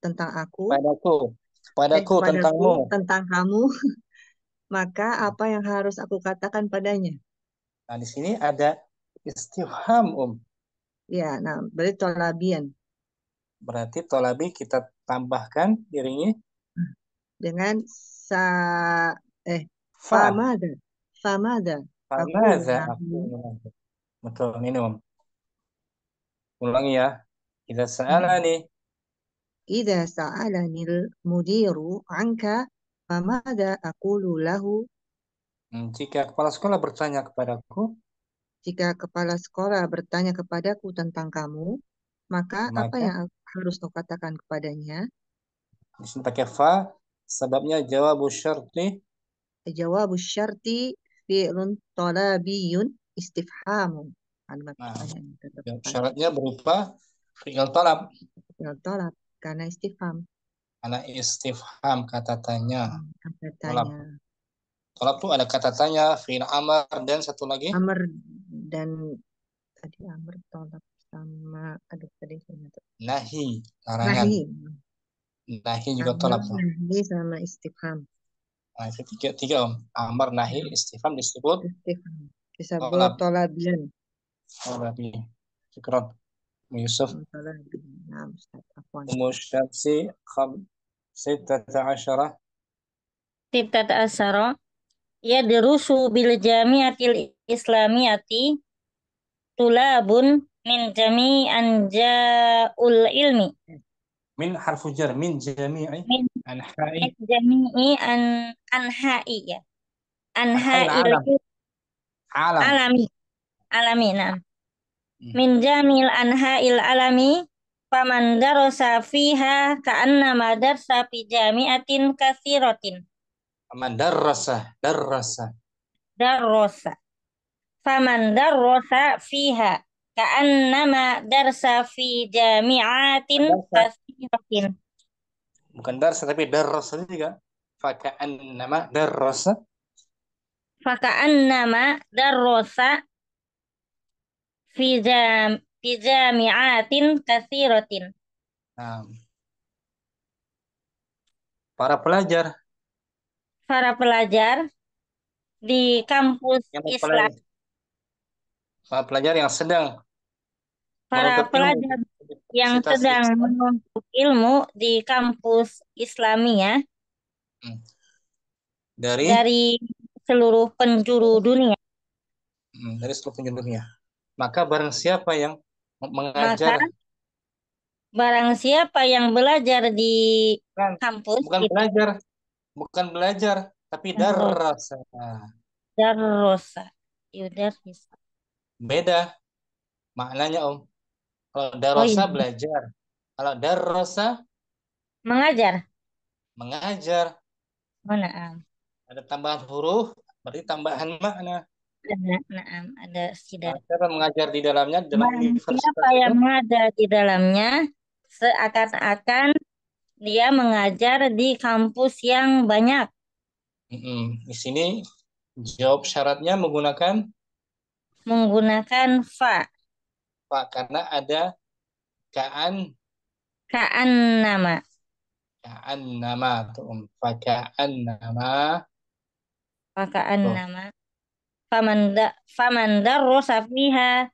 tentang aku kepadaku tentang kamu maka apa yang harus aku katakan padanya? Nah, di sini ada istifham Ya, nah berarti tolabian. Berarti tolabi kita tambahkan iringi dengan fa. Famada. Betul ini ulangi ya. Idza sa'alani al-mudiru anka famada aqulu lahu. Jika kepala sekolah bertanya kepadaku, tentang kamu, maka apa yang harus kau katakan kepadanya? Di sini pakai fa, sebabnya jawabu syarti. Jawabu syarti fi'lun talabiyun istifhamu. Syaratnya berupa fi'il talab. Fi'il talab karena istifham. Karena istifham kata tanya. Talab itu ada kata tanya, fi'il amr dan satu lagi. Amr dan tadi amr talab sama tadi nahi, larangan. Nahi juga talab. Nahi sama istifham. Nah, itu tiga Amr, nahi, istifham disebut tolabian. Tolabi. Syukran. Yusuf. Syamsi 16. 16. Yadrusu bil jami'atil islamiyati tulabun min jami'an ja'ul ilmi. Min harfu jar min jami'i anha'i. Jami'i anha'i ya. Anha'il alami nah. Min jamil anha'il alami faman darasa fiha ka'annama darsa fi jami'atin katsiratin. Faman darasa. Faman darasa fiha ka'annama darsa fi jami'atin katsiratin. Bukan darsa tapi darasa juga. Faka'annama darasa. Faka'annama darasa fi jami'atin katsiratin. Nah. Para pelajar di kampus Islam. Para pelajar yang sedang menuntut ilmu di kampus Islamiyah dari seluruh penjuru dunia. Maka barang siapa yang mengajar, barang siapa yang belajar di kampus, bukan belajar, tapi darasa. Beda maknanya Kalau darasa belajar, kalau darasa mengajar. Ada tambahan huruf, berarti tambahan makna. Ada siapa mengajar di dalamnya dalam universitas. Siapa yang mengajar di dalamnya seakan-akan dia mengajar di kampus yang banyak. Di sini Jawab syaratnya menggunakan fa. fa karena ada ka'an Ka'annama. nama tuh fa nama Faka'annama. Faman darrosa fiha.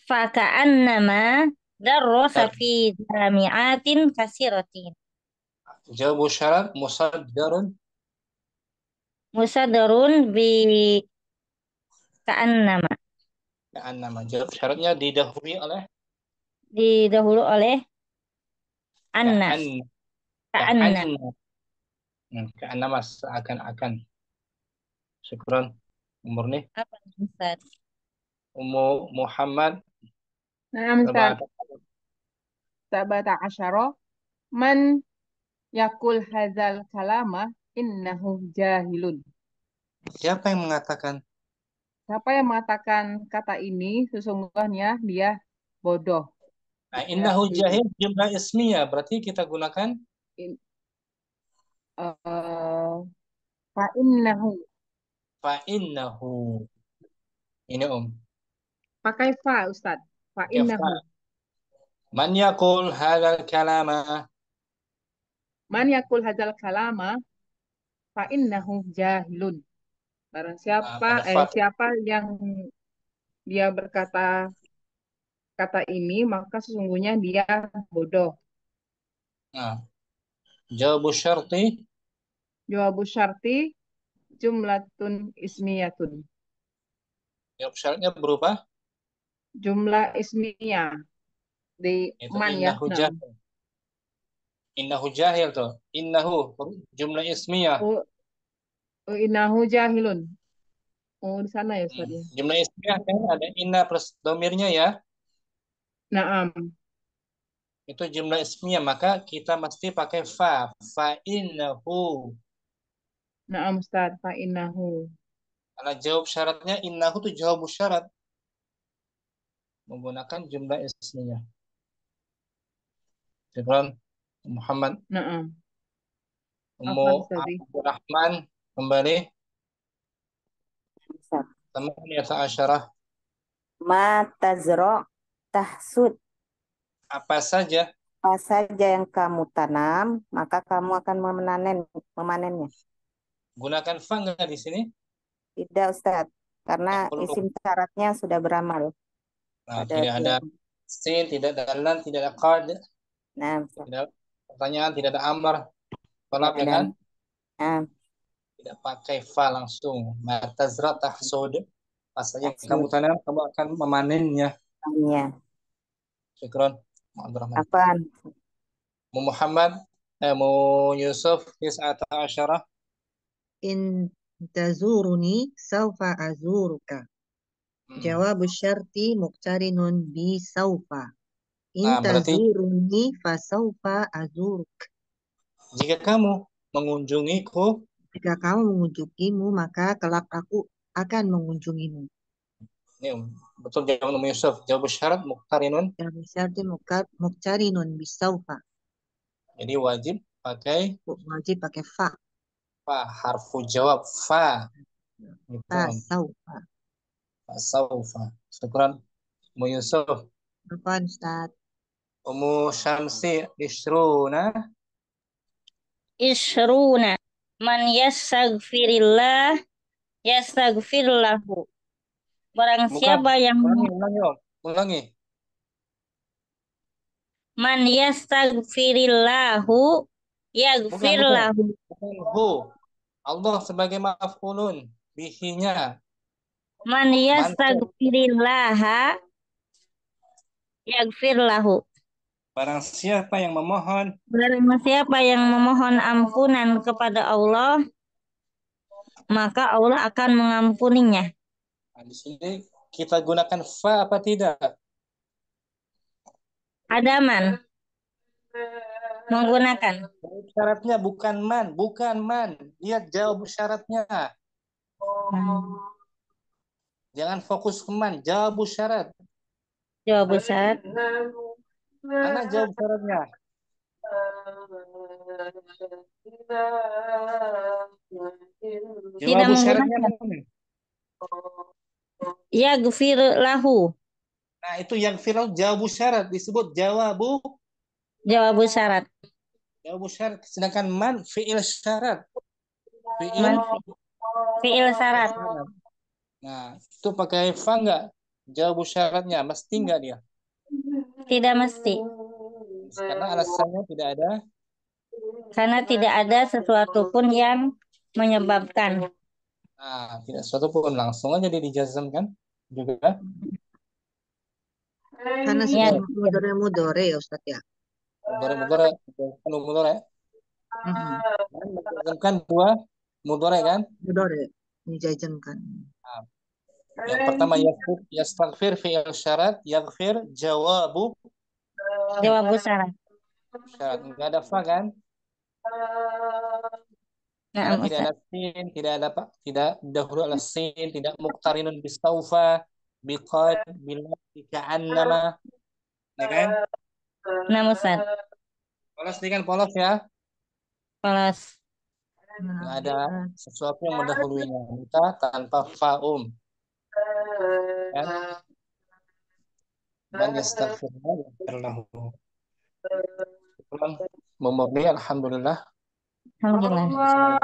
Faka'annama darrosa fi jami'atin kasiratin. jawab syarat musaddarun Musadarun bi ka'annama. nama. Jawab syaratnya Didahulu oleh anna. ka'an Ka'anna. nama seakan-akan. Syukran. Umur nih. Apa Ustaz? Ummu Muhammad Nah, Ustaz, sabata asyara man yakul hazal kalama innahu jahilun. Siapa yang mengatakan? Siapa yang mengatakan kata ini sesungguhnya dia bodoh. Nah, innahu jahil jumlah ismiyah. Berarti kita gunakan Fa innahu. fa innahu. Ini Pakai fa Ustaz. Fa Pakai fa. innahu. Man yaqul hadzal kalama. Man yakul hazal kalama fa innahu jahilun. Barang siapa siapa yang dia berkata kata ini maka sesungguhnya dia bodoh. Nah, jawabu syarti Jawabu syarti jumlatun ismiyatun. jawab syaratnya berupa Jumlah ismiyah di itu man ya. Nah. Innahu jahil tuh. Innahu jumlah ismiyah. Oh, innahu jahilun. Oh, di sana ya Ustaz ya. Jumlah ismiyah kan ada inna plus domirnya ya. Naam. Itu jumlah ismiyah, maka kita mesti pakai fa. Fa innahu. Naam Ustaz, fa innahu. Karena jawab syaratnya innahu itu jawab syarat. Menggunakan jumlah ismiyah. Syukran. Muhammad. Naam. Ummu Abdurrahman kembali. Tamaniyata asyarah. Ma tazro tahsud. Apa saja? Apa saja yang kamu tanam, maka kamu akan memanennya. Gunakan fa nggak di sini? Tidak, Ustadz. Karena isim syaratnya sudah beramal. Nah, tidak ada sin, tidak ada lan, tidak ada qad. Nah, tidak pertanyaan, tidak ada amar. Tolak ya kan? Nah. Tidak pakai fa langsung. Matazra tahsud. Apa saja yang kamu tanam, kamu akan memanennya. Iya. Syukran. Abdurrahman. Apaan? Muhammad, Mu Yusuf, Tis'ata asyarah. In tazuruni saufa azuruka. Jawab syarti muqtarinun bi saufa. In tazuruni fa saufa azuruk. Jika kamu mengunjungiku, jika kamu mengunjungimu, maka kelak aku akan mengunjungimu. Ini betul jawaban Yusuf. Jawab syarat muqtarinun. Jawab syarti muqtarinun bi saufa. Jadi wajib pakai fa. Fa, harfu jawab fa. Fa saufa. Fa saufa. Syukran. Mu Yusuf. Apa Ustaz? Ummu Syamsi isruna. Isruna. Man yastaghfirillah yastaghfirlahu. Barang siapa yang ulangi. Man yastaghfirillahu yaghfirlahu. Bukan. Allah sebagai maf'ulun bihinya. Man yastaghfirillaha yaghfirlahu. Barang siapa yang memohon ampunan kepada Allah, maka Allah akan mengampuninya. Nah, di sini kita gunakan fa apa tidak? Ada man. Menggunakan. Syaratnya bukan man. Lihat jawab syaratnya. Jangan fokus ke man, jawab syarat. Jawab syarat. Mana jawab syaratnya? Jawabu syaratnya menggunakan. mana? Yaghfir lahu. Nah, itu yang firau jawabu syarat disebut jawabu Syarat. jawabu syarat. Sedangkan man fi'il syarat. Man Fi'il fi'il syarat. syarat. Nah, itu pakai fa enggak? Jawabu syaratnya mesti enggak dia? Tidak mesti. Karena alasannya tidak ada. Karena tidak ada sesuatu pun yang menyebabkan. Nah, tidak sesuatu pun langsung aja dia dijazmkan juga. Karena Ya, sudah mudore ya Ustaz ya. Mudore, penuh mudore. Dan menjazmkan dua mudore kan? Mudore dijazmkan. Nah, yang pertama yastaghfir fi'il syarat, yaghfir jawabu syarat. syarat. Enggak ada fa kan? Karena Nah, tidak ada sin, tidak ada apa? Tidak dahulu ala sin, tidak muqtarinun bistaufa, biqad, bila, ka'annama. Ya kan? Nah, Ustaz. Polos nih kan polos ya. Polos. Nggak ada sesuatu yang mendahuluinya. Kita tanpa fa'um. Kan? Man yastaghfirullah yaghfirlahu. Memurni alhamdulillah. Alhamdulillah.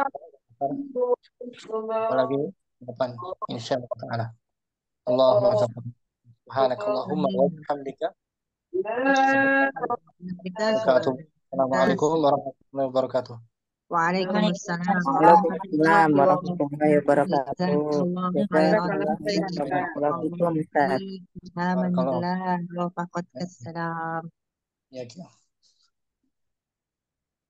Apalagi depan insyaallah taala. Allahumma subhanakallahumma wa bihamdika. Assalamualaikum warahmatullahi wabarakatuh. Waalaikumsalam Waalaikumsalam warahmatullahi wabarakatuh. Jazakallahu khairan. Ya,